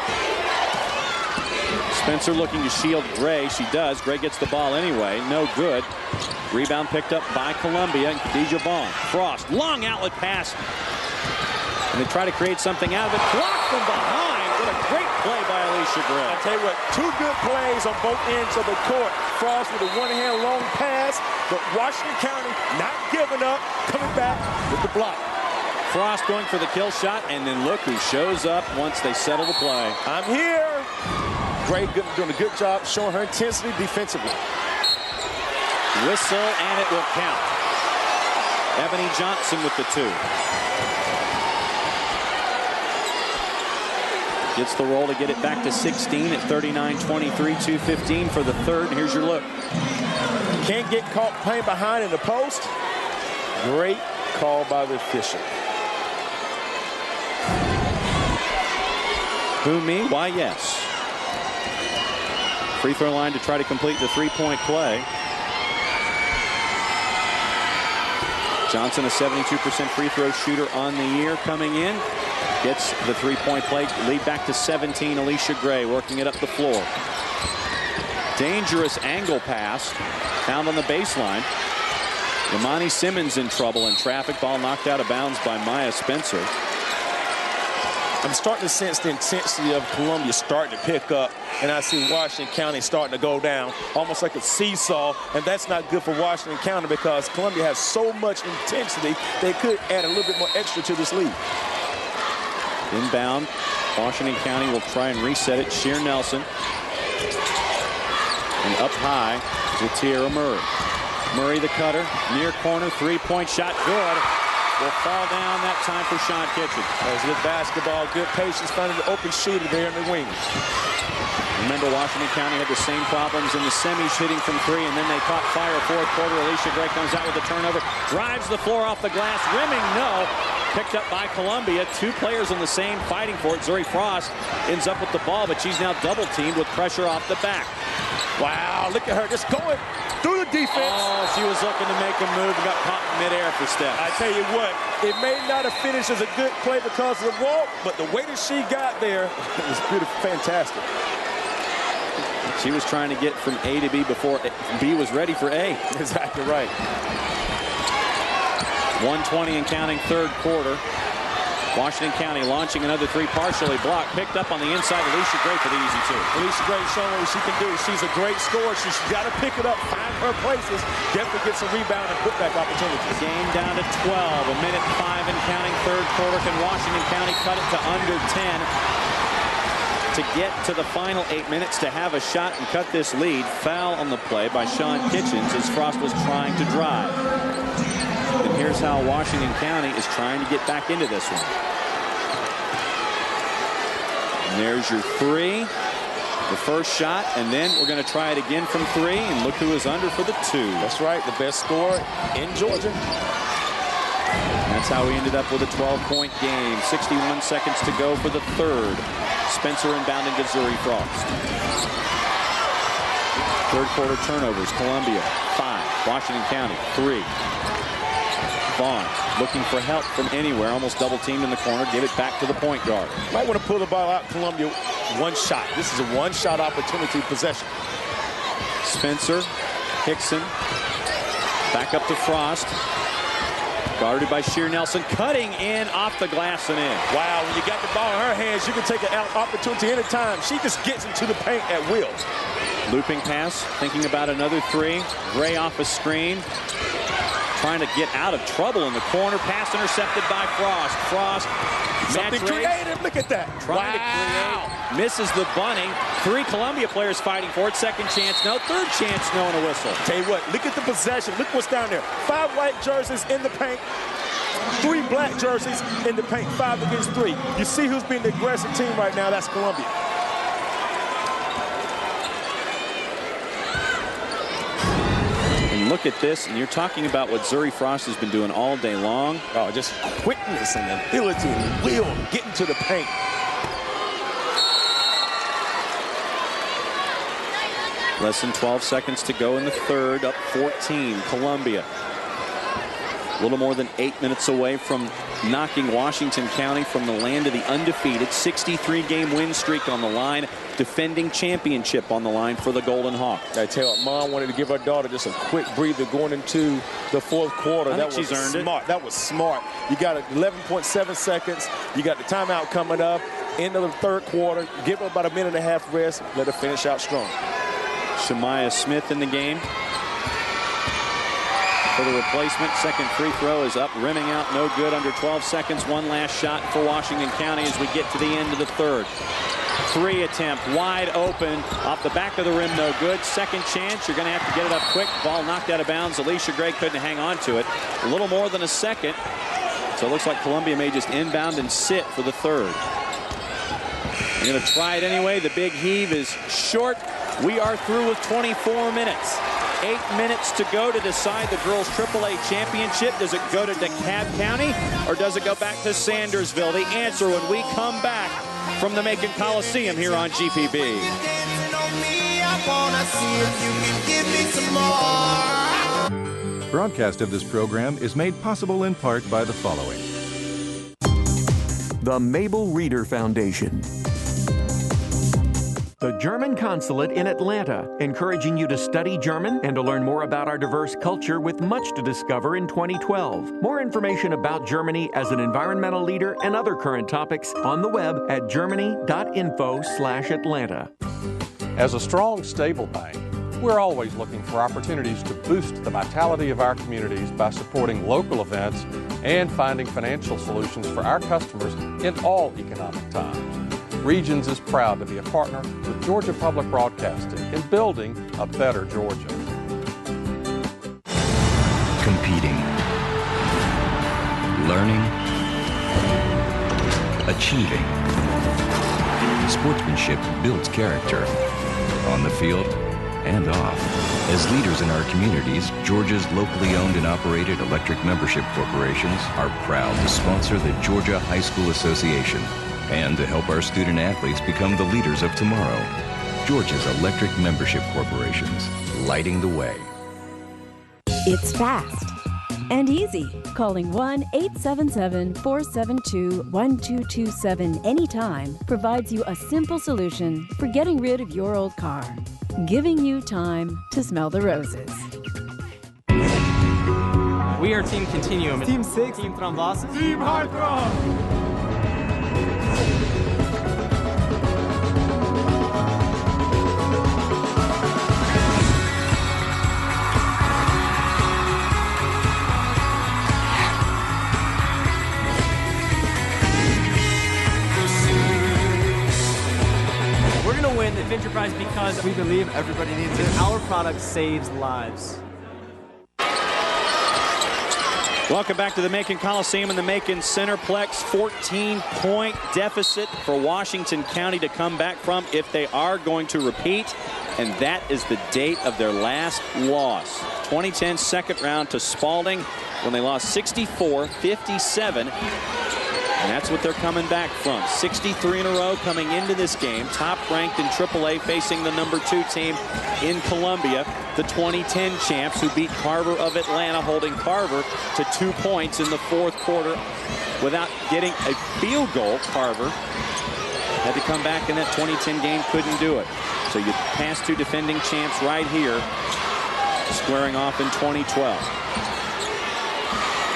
Spencer looking to shield Gray. She does. Gray gets the ball anyway. No good. Rebound picked up by Columbia and Khadijah Vaughn. Frost, long outlet pass. And they try to create something out of it. Blocked from behind. What a great play by Alicia Gray. I'll tell you what, 2 good plays on both ends of the court. Frost with a one-hand long pass, but Washington County not giving up, coming back with the block. Frost going for the kill shot, and then look who shows up once they settle the play. I'm here. Gray doing a good job showing her intensity defensively. Whistle, and it will count. Ebony Johnson with the 2. Gets the roll to get it back to 16 at 39-23, 2:15 for the third. Here's your look. Can't get caught playing behind in the post. Great call by the official. Who, me? Why, yes. Free throw line to try to complete the three-point play. Johnson, a 72% free throw shooter on the year, coming in. Gets the three-point play, lead back to 17. Alicia Gray working it up the floor. Dangerous angle pass found on the baseline. Imani Simmons in trouble in traffic. Ball knocked out of bounds by Maya Spencer. I'm starting to sense the intensity of Columbia starting to pick up, and I see Washington County starting to go down, almost like a seesaw, and that's not good for Washington County because Columbia has so much intensity, they could add a little bit more extra to this lead. Inbound, Washington County will try and reset it. Sheer Nelson. And up high with Tierra Murray. Murray the cutter, near corner, three-point shot, good. Will fall down that time for Sean Kitchen. That was good basketball, good patience, finding the open shooter there in the wing. Remember, Washington County had the same problems in the semis, hitting from three, and then they caught fire fourth quarter. Alicia Gray comes out with a turnover, drives the floor off the glass, rimming, no. Picked up by Columbia. Two players on the same fighting for it. Zuri Frost ends up with the ball, but she's now double teamed with pressure off the back. Wow, look at her just going through the defense. Oh, she was looking to make a move and got caught in midair for Steph. I tell you what, it may not have finished as a good play because of the walk, but the way that she got there was beautiful, fantastic. She was trying to get from A to B before B was ready for A. Exactly right. 1:20 and counting, third quarter. Washington County launching another three, partially blocked, picked up on the inside. Alicia Gray for the easy two. Alicia Gray showing what she can do. She's a great scorer. She's got to pick it up, find her places, definitely get some rebound and putback opportunities. Game down to 12, a minute 5 and counting, third quarter. Can Washington County cut it to under 10 to get to the final 8 minutes to have a shot and cut this lead? Foul on the play by Sean Kitchens as Frost was trying to drive. And here's how Washington County is trying to get back into this one. And there's your three, the first shot, and then we're going to try it again from three, and look who is under for the two. That's right, the best scorer in Georgia. And that's how we ended up with a 12-point game. 61 seconds to go for the third. Spencer inbounding to Zuri Frost. Third quarter turnovers, Columbia 5, Washington County 3. Vaughn looking for help from anywhere, almost double teamed in the corner, give it back to the point guard. Might want to pull the ball out, Columbia, one shot. This is a one-shot opportunity possession. Spencer, Hickson, back up to Frost. Guarded by Sheer Nelson, cutting in off the glass and in. Wow, when you got the ball in her hands, you can take an opportunity anytime. She just gets into the paint at will. Looping pass, thinking about another three. Gray off a screen. Trying to get out of trouble in the corner. Pass intercepted by Frost. Frost, something creative. Look at that. Trying to create. Misses the bunny. Three Columbia players fighting for it. Second chance, no. Third chance, no, and a whistle. Tell you what, look at the possession. Look what's down there. 5 white jerseys in the paint. 3 black jerseys in the paint. 5 against 3. You see who's being the aggressive team right now. That's Columbia. Look at this, and you're talking about what Zuri Frost has been doing all day long. Oh, just quickness and ability and will getting to the paint. Less than 12 seconds to go in the third, up 14, Columbia. A little more than 8 minutes away from knocking Washington County from the land of the undefeated. 63-game win streak on the line. Defending championship on the line for the Golden Hawks. I tell you what, Mom wanted to give her daughter just a quick breather going into the fourth quarter. I think she's earned smart. That was smart. You got 11.7 seconds. You got the timeout coming up. End of the third quarter. Give her about a minute and a half rest. Let her finish out strong. Shemaya Smith in the game for the replacement. Second free throw is up, rimming out, no good. Under 12 seconds. One last shot for Washington County as we get to the end of the third. Three attempt, wide open, off the back of the rim, no good. Second chance, you're going to have to get it up quick. Ball knocked out of bounds. Alicia Gray couldn't hang on to it. A little more than a second. So it looks like Columbia may just inbound and sit for the third. You're going to try it anyway. The big heave is short. We are through with 24 minutes. 8 minutes to go to decide the girls' AAA championship. Does it go to DeKalb County or does it go back to Sandersville? The answer when we come back from the Macon Coliseum here on GPB. Broadcast of this program is made possible in part by the following. The Mabel Reader Foundation. The German Consulate in Atlanta, encouraging you to study German and to learn more about our diverse culture with much to discover in 2012. More information about Germany as an environmental leader and other current topics on the web at germany.info/Atlanta. As a strong, stable bank, we're always looking for opportunities to boost the vitality of our communities by supporting local events and finding financial solutions for our customers in all economic times. Regions is proud to be a partner with Georgia Public Broadcasting in building a better Georgia. Competing, learning, achieving. Sportsmanship builds character on the field and off. As leaders in our communities, Georgia's locally owned and operated electric membership corporations are proud to sponsor the Georgia High School Association and to help our student athletes become the leaders of tomorrow. Georgia's electric membership corporations, lighting the way. It's fast and easy. Calling 1-877-472-1227 anytime provides you a simple solution for getting rid of your old car, giving you time to smell the roses. We are Team Continuum. Team 6. Team Thrombosis. Team Heartthrob. We're going to win the Adventure Prize because we believe everybody needs it. Our product saves lives. Welcome back to the Macon Coliseum and the Macon Centerplex. 14-point deficit for Washington County to come back from if they are going to repeat. And that is the date of their last loss. 2010 second round to Spalding when they lost 64-57. And that's what they're coming back from. 63 in a row coming into this game. Top ranked in AAA, facing the #2 team in Columbia, the 2010 champs who beat Carver of Atlanta, holding Carver to 2 points in the fourth quarter without getting a field goal. Carver had to come back in that 2010 game, couldn't do it. So you pass two defending champs right here, squaring off in 2012.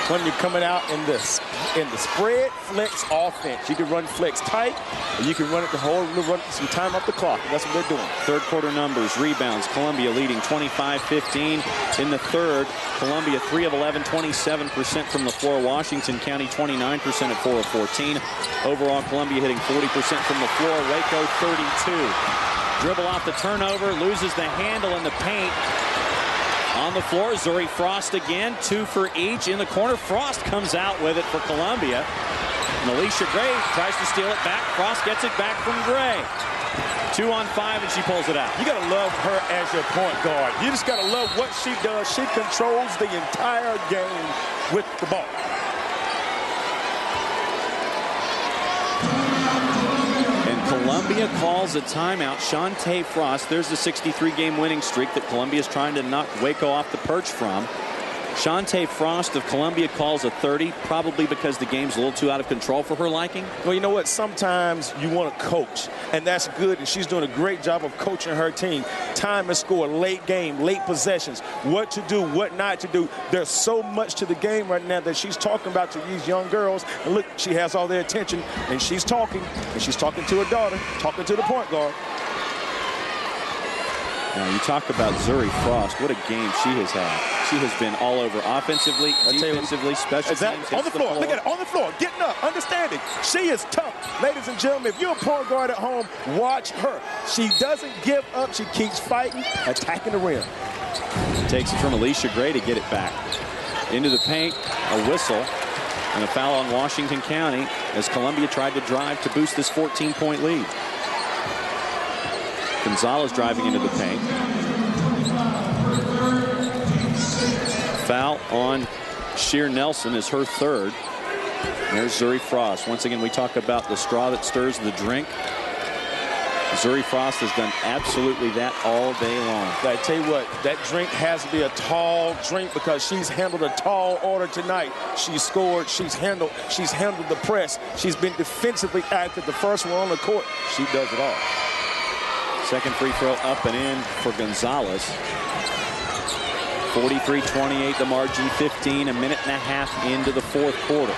When you're coming out in the spread flex offense, you can run flex tight, or you can run it to run some time up the clock. That's what they're doing. Third quarter numbers, rebounds, Columbia leading 25-15 in the third. Columbia 3 of 11, 27% from the floor. Washington County 29% at 4 of 14. Overall, Columbia hitting 40% from the floor. Waco 32. Dribble off the turnover, loses the handle in the paint. On the floor, Zuri Frost again, 2 for each. In the corner, Frost comes out with it for Columbia. And Alicia Gray tries to steal it back. Frost gets it back from Gray. 2 on 5, and she pulls it out. You got to love her as your point guard. You just got to love what she does. She controls the entire game with the ball. Columbia calls a timeout. Shantae Frost, there's the 63-game winning streak that Columbia is trying to knock Waco off the perch from. Shantae Frost of Columbia calls a 30, probably because the game's a little too out of control for her liking. Well, you know what? Sometimes you want to coach, and that's good, and she's doing a great job of coaching her team. Time and score, late game, late possessions, what to do, what not to do. There's so much to the game right now that she's talking about to these young girls. And look, she has all their attention, and she's talking to her daughter, talking to the point guard. Now, you talk about Zuri Frost. What a game she has had. She has been all over offensively, defensively, special teams. On the floor. Look at it. On the floor. Getting up. Understanding. She is tough. Ladies and gentlemen, if you're a point guard at home, watch her. She doesn't give up. She keeps fighting, attacking the rim. Takes it from Alicia Gray to get it back. Into the paint, a whistle, and a foul on Washington County as Columbia tried to drive to boost this 14-point lead. Gonzalez driving into the paint. Foul on Sheer Nelson is her third. There's Zuri Frost. Once again, we talk about the straw that stirs the drink. Zuri Frost has done absolutely that all day long. I tell you what, that drink has to be a tall drink because she's handled a tall order tonight. She's scored, she's handled the press. She's been defensively active. The first one on the court, she does it all. Second free throw up and in for Gonzalez. 43-28 the margin, 15, a minute and a half into the fourth quarter.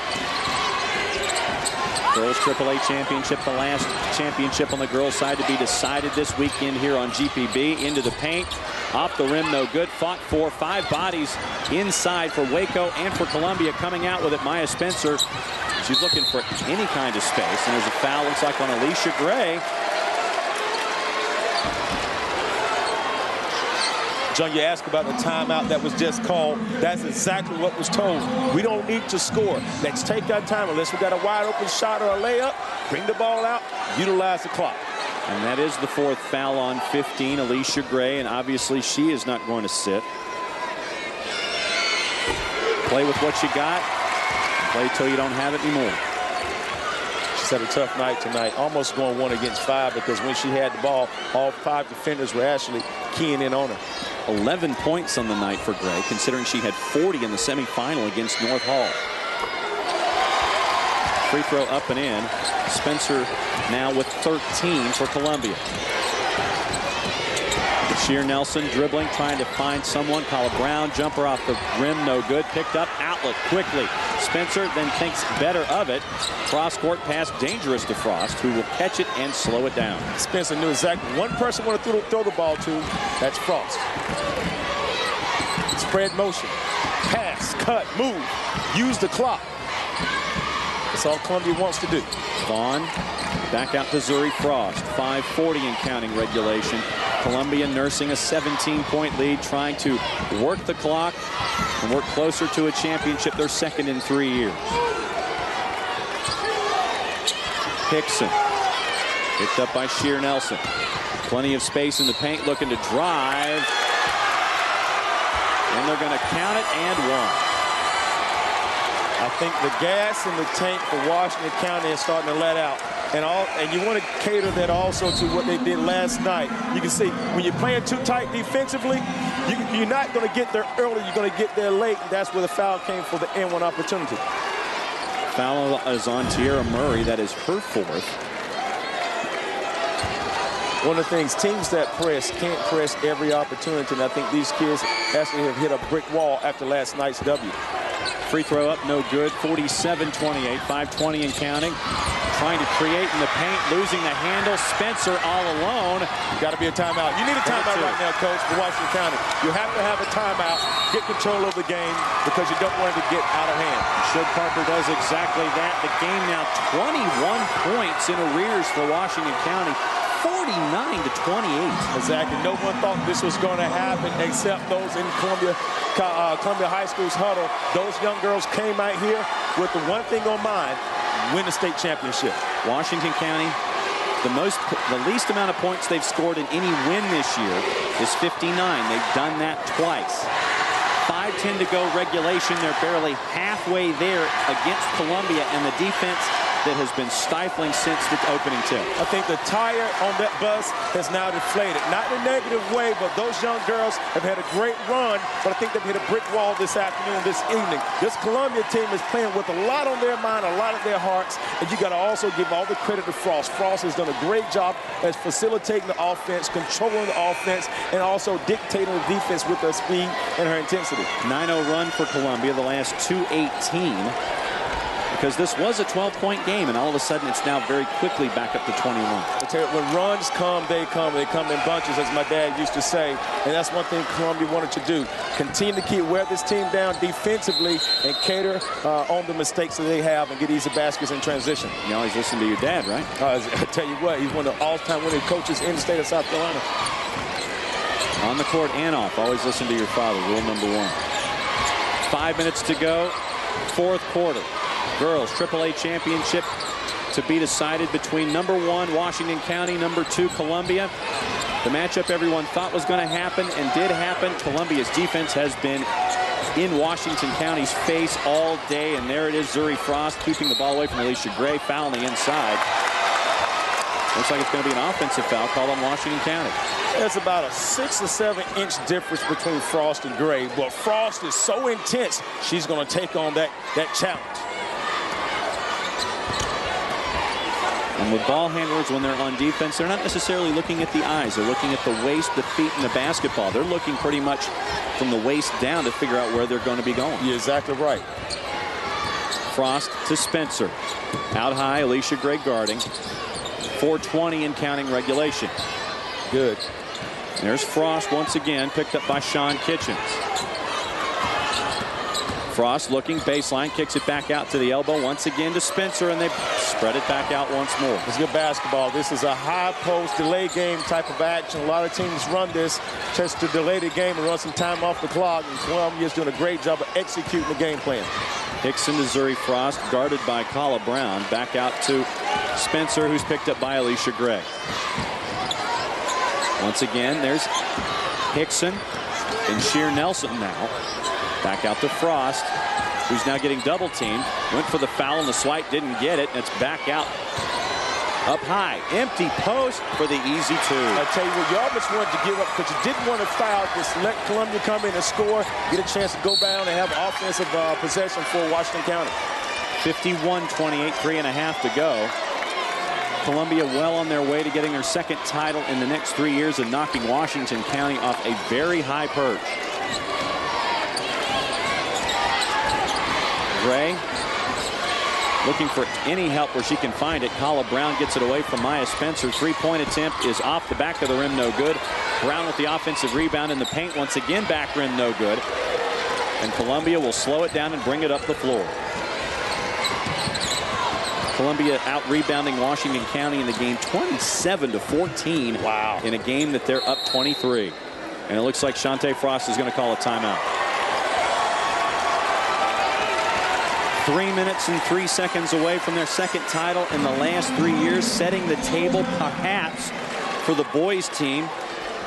Girls AAA championship, the last championship on the girls side to be decided this weekend here on GPB. Into the paint, off the rim, no good. Fought for 5 bodies inside for Waco and for Columbia. Coming out with it, Maya Spencer. She's looking for any kind of space, and there's a foul, looks like, on Alicia Gray. John, you asked about the timeout that was just called. That's exactly what was told. We don't need to score. Let's take our time. Unless we got a wide open shot or a layup, bring the ball out, utilize the clock. And that is the fourth foul on 15, Alicia Gray, and obviously she is not going to sit. Play with what you got, and play till you don't have it anymore. She's had a tough night tonight, almost going 1 against 5 because when she had the ball, all 5 defenders were actually keying in on her. 11 points on the night for Gray, considering she had 40 in the semifinal against North Hall. Free throw up and in. Spencer now with 13 for Columbia. Sheer Nelson dribbling, trying to find someone. Kala Brown, jumper off the rim, no good. Picked up, outlet quickly. Spencer then thinks better of it. Cross-court pass, dangerous to Frost, who will catch it and slow it down. Spencer knew exactly one person wanted to throw the ball to. That's Frost. Spread motion. Pass, cut, move. Use the clock. That's all Columbia wants to do. Vaughn back out to Zuri Frost. 5:40 in counting regulation. Columbia nursing a 17-point lead, trying to work the clock and work closer to a championship, their second in 3 years. Hickson picked up by Sheer Nelson. Plenty of space in the paint, looking to drive. And they're going to count it and one. I think the gas in the tank for Washington County is starting to let out. And you want to cater that also to what they did last night. You can see when you're playing too tight defensively, you're not going to get there early. You're going to get there late. And that's where the foul came for the N1 opportunity. Foul is on Tierra Murray. That is her fourth. One of the things, teams that press can't press every opportunity. And I think these kids actually have hit a brick wall after last night's W. Free throw up, no good. 47-28, 5:20 and counting. Trying to create in the paint, losing the handle. Spencer all alone. Got to be a timeout. You need a timeout right now, Coach, for Washington County. You have to have a timeout, get control of the game because you don't want it to get out of hand. Shug Parker does exactly that. The game now 21 points in arrears for Washington County. 49-28. Exactly. No one thought this was going to happen except those in Columbia High School's huddle. Those young girls came out here with the one thing on mind: win the state championship. Washington County, the least amount of points they've scored in any win this year is 59. They've done that twice. 5:10 to go regulation. They're barely halfway there against Columbia, and the defense that has been stifling since the opening tip. I think the tire on that bus has now deflated. Not in a negative way, but those young girls have had a great run, but I think they've hit a brick wall this afternoon, this evening. This Columbia team is playing with a lot on their mind, a lot of their hearts, and you got to also give all the credit to Frost. Frost has done a great job as facilitating the offense, controlling the offense, and also dictating the defense with her speed and her intensity. 9-0 run for Columbia, the last 2:18. Because this was a 12-point game, and all of a sudden it's now very quickly back up to 21. I tell you, when runs come, they come. They come in bunches, as my dad used to say. And that's one thing Columbia wanted to do. Continue to wear this team down defensively and cater on the mistakes that they have and get easy baskets in transition. You always listen to your dad, right? I tell you what, he's one of the all-time winning coaches in the state of South Carolina. On the court and off, always listen to your father, rule number 1. 5 minutes to go, fourth quarter. Girls AAA championship to be decided between number 1 Washington County, number 2 Columbia. The matchup everyone thought was going to happen and did happen. Columbia's defense has been in Washington County's face all day, and there it is, Zuri Frost keeping the ball away from Alicia Gray, foul on the inside. Looks like it's going to be an offensive foul called on Washington County. There's about a 6 or 7 inch difference between Frost and Gray, but Frost is so intense, she's going to take on that challenge. And with ball handlers, when they're on defense, they're not necessarily looking at the eyes. They're looking at the waist, the feet, and the basketball. They're looking pretty much from the waist down to figure out where they're going to be going. You're exactly right. Frost to Spencer. Out high, Alicia Gray guarding. 4:20 in counting regulation. Good. There's Frost once again, picked up by Sean Kitchens. Frost looking baseline, kicks it back out to the elbow once again to Spencer, and they spread it back out once more. It's good basketball. This is a high post delay game type of action. A lot of teams run this just to delay the game and run some time off the clock, and Columbia's doing a great job of executing the game plan. Hickson to Zuri Frost, guarded by Kala Brown. Back out to Spencer, who's picked up by Alicia Gray. Once again, there's Hickson and Sheer Nelson now. Back out to Frost, who's now getting double teamed. Went for the foul and the swipe, didn't get it. And it's back out up high. Empty post for the easy two. I tell you what, you almost wanted to give up because you didn't want to foul. Just let Columbia come in and score, get a chance to go down and have offensive possession for Washington County. 51-28, 3.5 to go. Columbia well on their way to getting their second title in the next 3 years and knocking Washington County off a very high perch. Gray looking for any help where she can find it. Kala Brown gets it away from Maya Spencer. Three-point attempt is off the back of the rim, no good. Brown with the offensive rebound in the paint once again, back rim, no good. And Columbia will slow it down and bring it up the floor. Columbia out rebounding Washington County in the game 27-14. Wow. In a game that they're up 23. And it looks like Shante Frost is going to call a timeout. 3 minutes and 3 seconds away from their second title in the last 3 years, setting the table perhaps for the boys team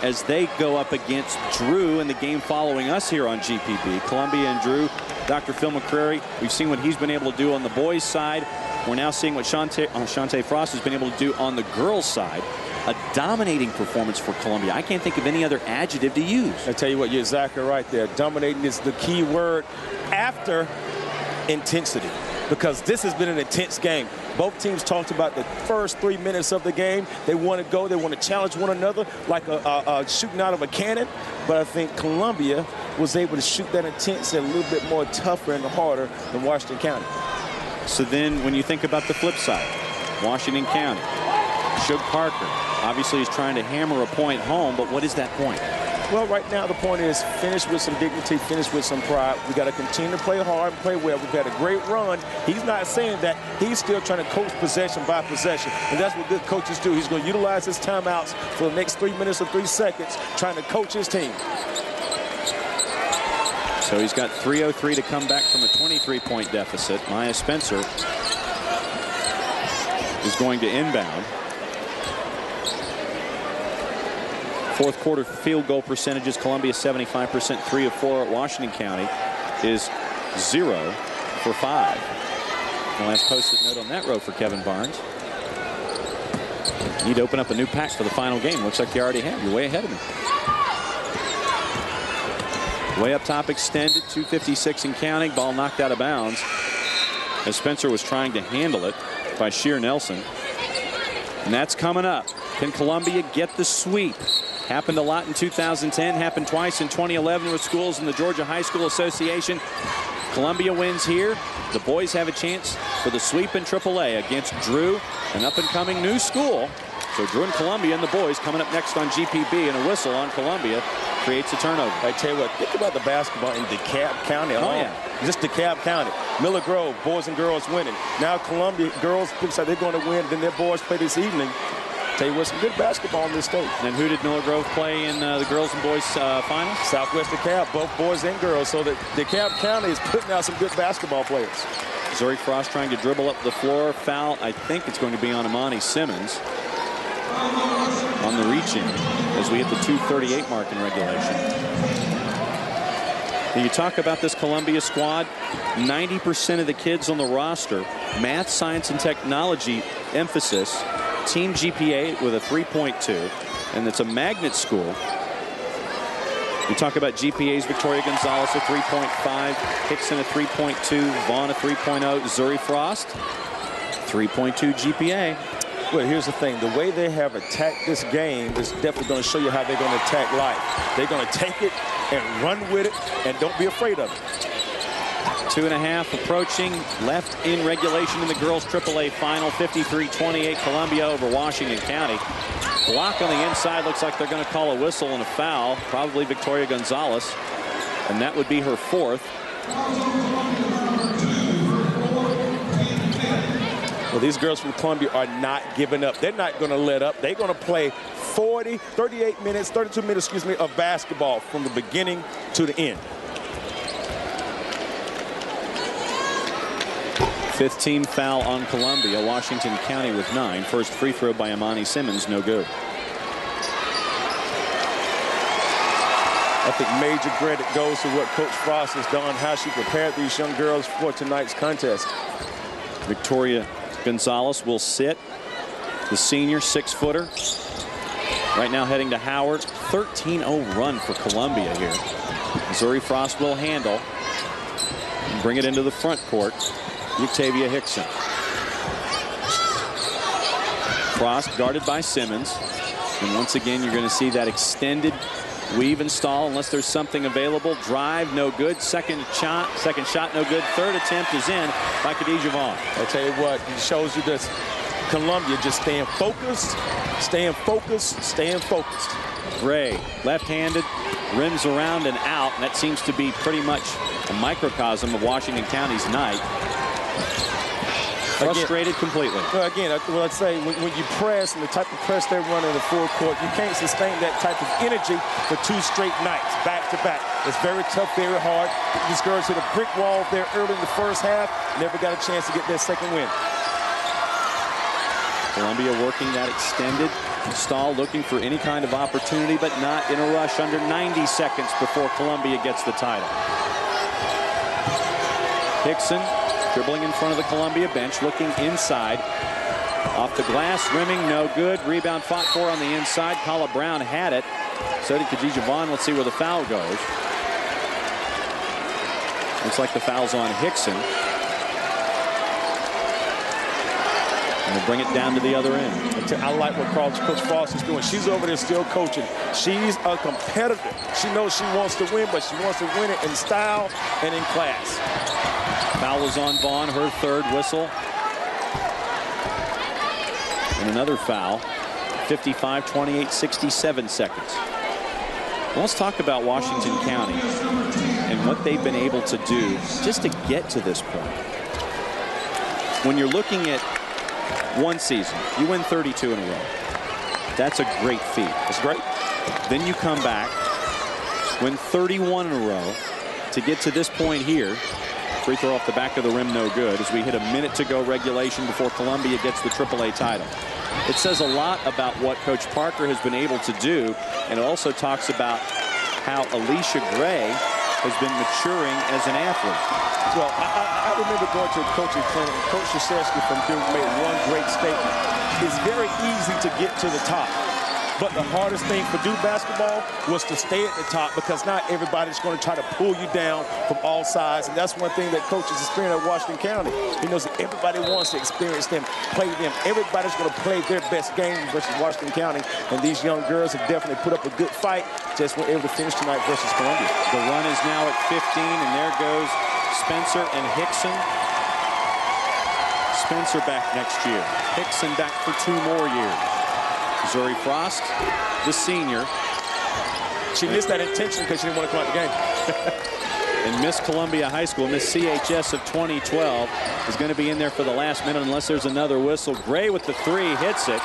as they go up against Drew in the game following us here on GPB. Columbia and Drew, Dr. Phil McCrary, we've seen what he's been able to do on the boys side. We're now seeing what Shante Frost has been able to do on the girls side. A dominating performance for Columbia. I can't think of any other adjective to use. I tell you what, you're exactly right there. Dominating is the key word after intensity, because this has been an intense game. Both teams talked about the first 3 minutes of the game. They want to go, they want to challenge one another like a shooting out of a cannon. But I think Columbia was able to shoot that intensity a little bit more tougher and harder than Washington County. So then when you think about the flip side, Washington County, Shug Parker obviously is trying to hammer a point home, but what is that point? Well, right now the point is finish with some dignity, finish with some pride. We got to continue to play hard and play well. We've had a great run. He's not saying that. He's still trying to coach possession by possession, and that's what good coaches do. He's going to utilize his timeouts for the next 3 minutes or 3 seconds, trying to coach his team. So he's got 3:03 to come back from a 23-point deficit. Maya Spencer is going to inbound. Fourth quarter field goal percentages, Columbia 75%, 3 of 4 at Washington County is 0 for 5. The last post-it note on that row for Kevin Barnes. Need to open up a new pack for the final game. Looks like you already have. You're way ahead of me. Way up top extended, 2:56 and counting. Ball knocked out of bounds as Spencer was trying to handle it by Sheer Nelson. And that's coming up. Can Columbia get the sweep? Happened a lot in 2010, happened twice in 2011 with schools in the Georgia High School Association. Columbia wins here. The boys have a chance for the sweep in AAA against Drew, an up-and-coming new school. So Drew and Columbia and the boys coming up next on GPB, and a whistle on Columbia creates a turnover. I tell you what, think about the basketball in DeKalb County alone. yeah. Just DeKalb County. Miller Grove, boys and girls winning. Now Columbia girls looks like they're going to win. Then their boys play this evening. Tell you what, some good basketball in this state. And who did Miller Grove play in the girls and boys finals? Southwest DeKalb, both boys and girls. So that DeKalb County is putting out some good basketball players. Zuri Frost trying to dribble up the floor. Foul, I think it's going to be on Imani Simmons. on the reach-in as we hit the 2:38 mark in regulation. And you talk about this Columbia squad, 90% of the kids on the roster, math, science, and technology emphasis, team GPA with a 3.2, and it's a magnet school. You talk about GPAs, Victoria Gonzalez a 3.5, Hickson a 3.2, Vaughn a 3.0, Zuri Frost 3.2 GPA. Well, here's the thing. The way they have attacked this game is definitely going to show you how they're going to attack life. They're going to take it and run with it, and don't be afraid of it. 2.5 approaching, left in regulation in the girls AAA final, 53-28 Columbia over Washington County. Block on the inside, looks like they're going to call a whistle and a foul, probably Victoria Gonzalez, and that would be her 4th. Well, these girls from Columbia are not giving up. They're not going to let up. They're going to play 32 minutes, of basketball from the beginning to the end. 5th team foul on Columbia. Washington County with 9. First free throw by Amani Simmons, no good. I think major credit goes to what Coach Frost has done, how she prepared these young girls for tonight's contest. Victoria Gonzalez will sit. The senior 6-footer. Right now heading to Howard. 13-0 run for Columbia here. Zuri Frost will handle. And bring it into the front court. Octavia Hickson. Frost guarded by Simmons. And once again, you're going to see that extended weave install unless there's something available. Drive, no good. Second shot, no good. Third attempt is in by Khadijah Vaughn. I tell you what, it shows you this. Columbia just staying focused, staying focused, staying focused. Gray, left-handed, rims around and out. And that seems to be pretty much a microcosm of Washington County's night. Frustrated completely. Again, I'd say when you press and the type of press they run in the full court, you can't sustain that type of energy for 2 straight nights, back to back. It's very tough, very hard. These girls hit a brick wall there early in the first half, never got a chance to get their second win. Columbia working that extended stall, looking for any kind of opportunity, but not in a rush. Under 90 seconds before Columbia gets the title. Hickson dribbling in front of the Columbia bench, looking inside. Off the glass, rimming, no good. Rebound fought for on the inside. Kala Brown had it. So did Khadijah Vaughn. Let's see where the foul goes. Looks like the foul's on Hickson. And we'll bring it down to the other end. I like what Coach Frost is doing. She's over there still coaching. She's a competitor. She knows she wants to win, but she wants to win it in style and in class. Foul is on Vaughn, her 3rd whistle. And another foul. 55-28, 67 seconds. Well, let's talk about Washington County and what they've been able to do just to get to this point. When you're looking at one season, you win 32 in a row. That's a great feat. That's great. Then you come back, win 31 in a row to get to this point here. Free throw off the back of the rim, no good, as we hit a minute to go regulation before Columbia gets the AAA title. It says a lot about what Coach Parker has been able to do, and it also talks about how Alicia Gray has been maturing as an athlete. Well, I remember going to a coaching clinic, and Coach Krzyzewski from Duke made one great statement. It's very easy to get to the top. But the hardest thing for Duke basketball was to stay at the top, because not everybody's going to try to pull you down from all sides. And that's one thing that Coach is experiencing at Washington County. He knows that everybody wants to experience them, play them. Everybody's going to play their best game versus Washington County. And these young girls have definitely put up a good fight, just were able to finish tonight versus Columbia. The run is now at 15, and there goes Spencer and Hickson. Spencer back next year. Hickson back for 2 more years. Zuri Frost, the senior. She missed that intentionally because she didn't want to come out the game. And Miss Columbia High School, Miss CHS of 2012, is going to be in there for the last minute unless there's another whistle. Gray with the 3 hits it.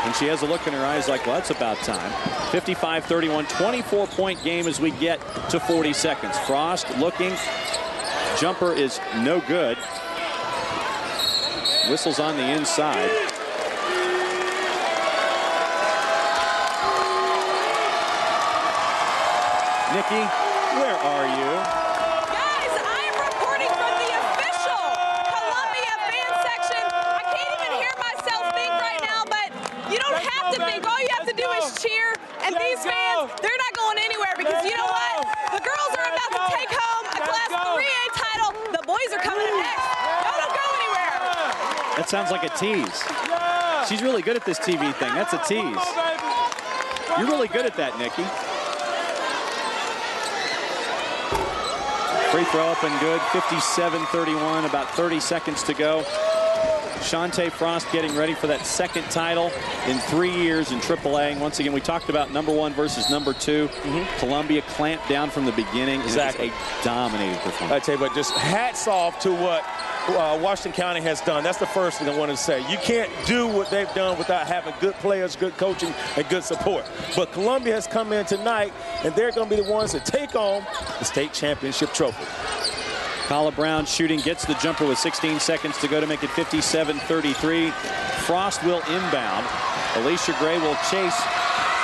And she has a look in her eyes like, well, that's about time. 55-31, 24-point game as we get to 40 seconds. Frost looking. Jumper is no good. Whistles on the inside. Nikki, where are you? Guys, I am reporting from the official Columbia fan section. I can't even hear myself think right now, but you don't have to think. All you have to do is cheer. And these fans, they're not going anywhere because you know what? The girls are about to take home a Class 3A title. The boys are coming in next. Y'all don't go anywhere. That sounds like a tease. She's really good at this TV thing. That's a tease. You're really good at that, Nikki. Free throw up and good. 57-31, about 30 seconds to go. Shante Frost getting ready for that second title in 3 years in AAA. Once again, we talked about #1 versus #2. Columbia clamped down from the beginning. Exactly. It was a dominating performance. I tell you what, just hats off to what Washington County has done. That's the first thing I want to say. You can't do what they've done without having good players, good coaching, and good support. But Columbia has come in tonight, and they're going to be the ones that take on the state championship trophy. Kala Brown shooting, gets the jumper with 16 seconds to go to make it 57-33. Frost will inbound. Alicia Gray will chase,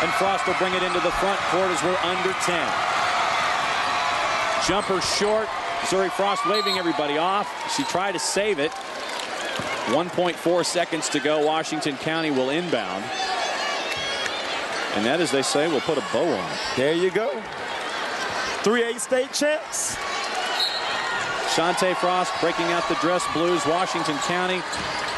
and Frost will bring it into the front court as we're under 10. Jumper short. Missouri Frost waving everybody off. She tried to save it. 1.4 seconds to go. Washington County will inbound. And that, as they say, will put a bow on it. There you go. 3A state champs. Shante Frost breaking out the dress blues. Washington County,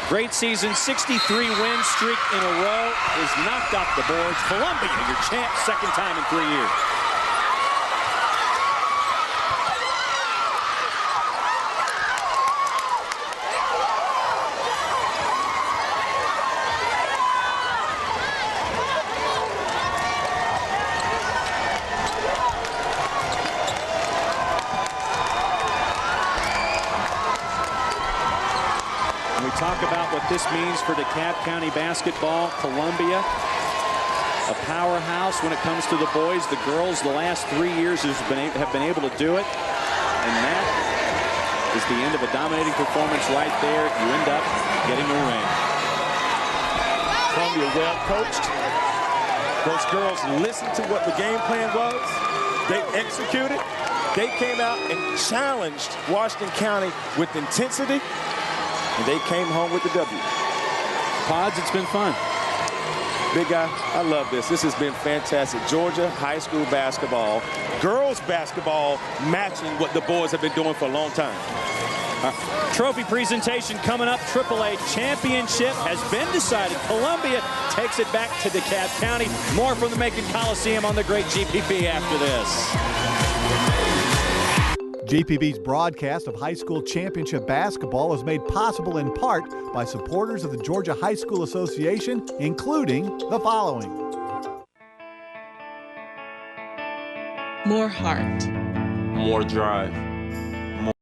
great season, 63-win streak in a row is knocked off the boards. Columbia, your champ, second time in 3 years. Talk about what this means for DeKalb County basketball. Columbia, a powerhouse when it comes to the boys. The girls, the last 3 years have been able to do it. And that is the end of a dominating performance right there. You end up getting a ring. Columbia well coached. Those girls listened to what the game plan was. They executed. They came out and challenged Washington County with intensity. And they came home with the W. Pods, it's been fun. Big guy, I love this. This has been fantastic. Georgia high school basketball, girls basketball matching what the boys have been doing for a long time. Trophy presentation coming up. AAA championship has been decided. Columbia takes it back to DeKalb County. More from the Macon Coliseum on the great GPP after this. GPB's broadcast of high school championship basketball is made possible in part by supporters of the Georgia High School Association, including the following. More heart. More drive.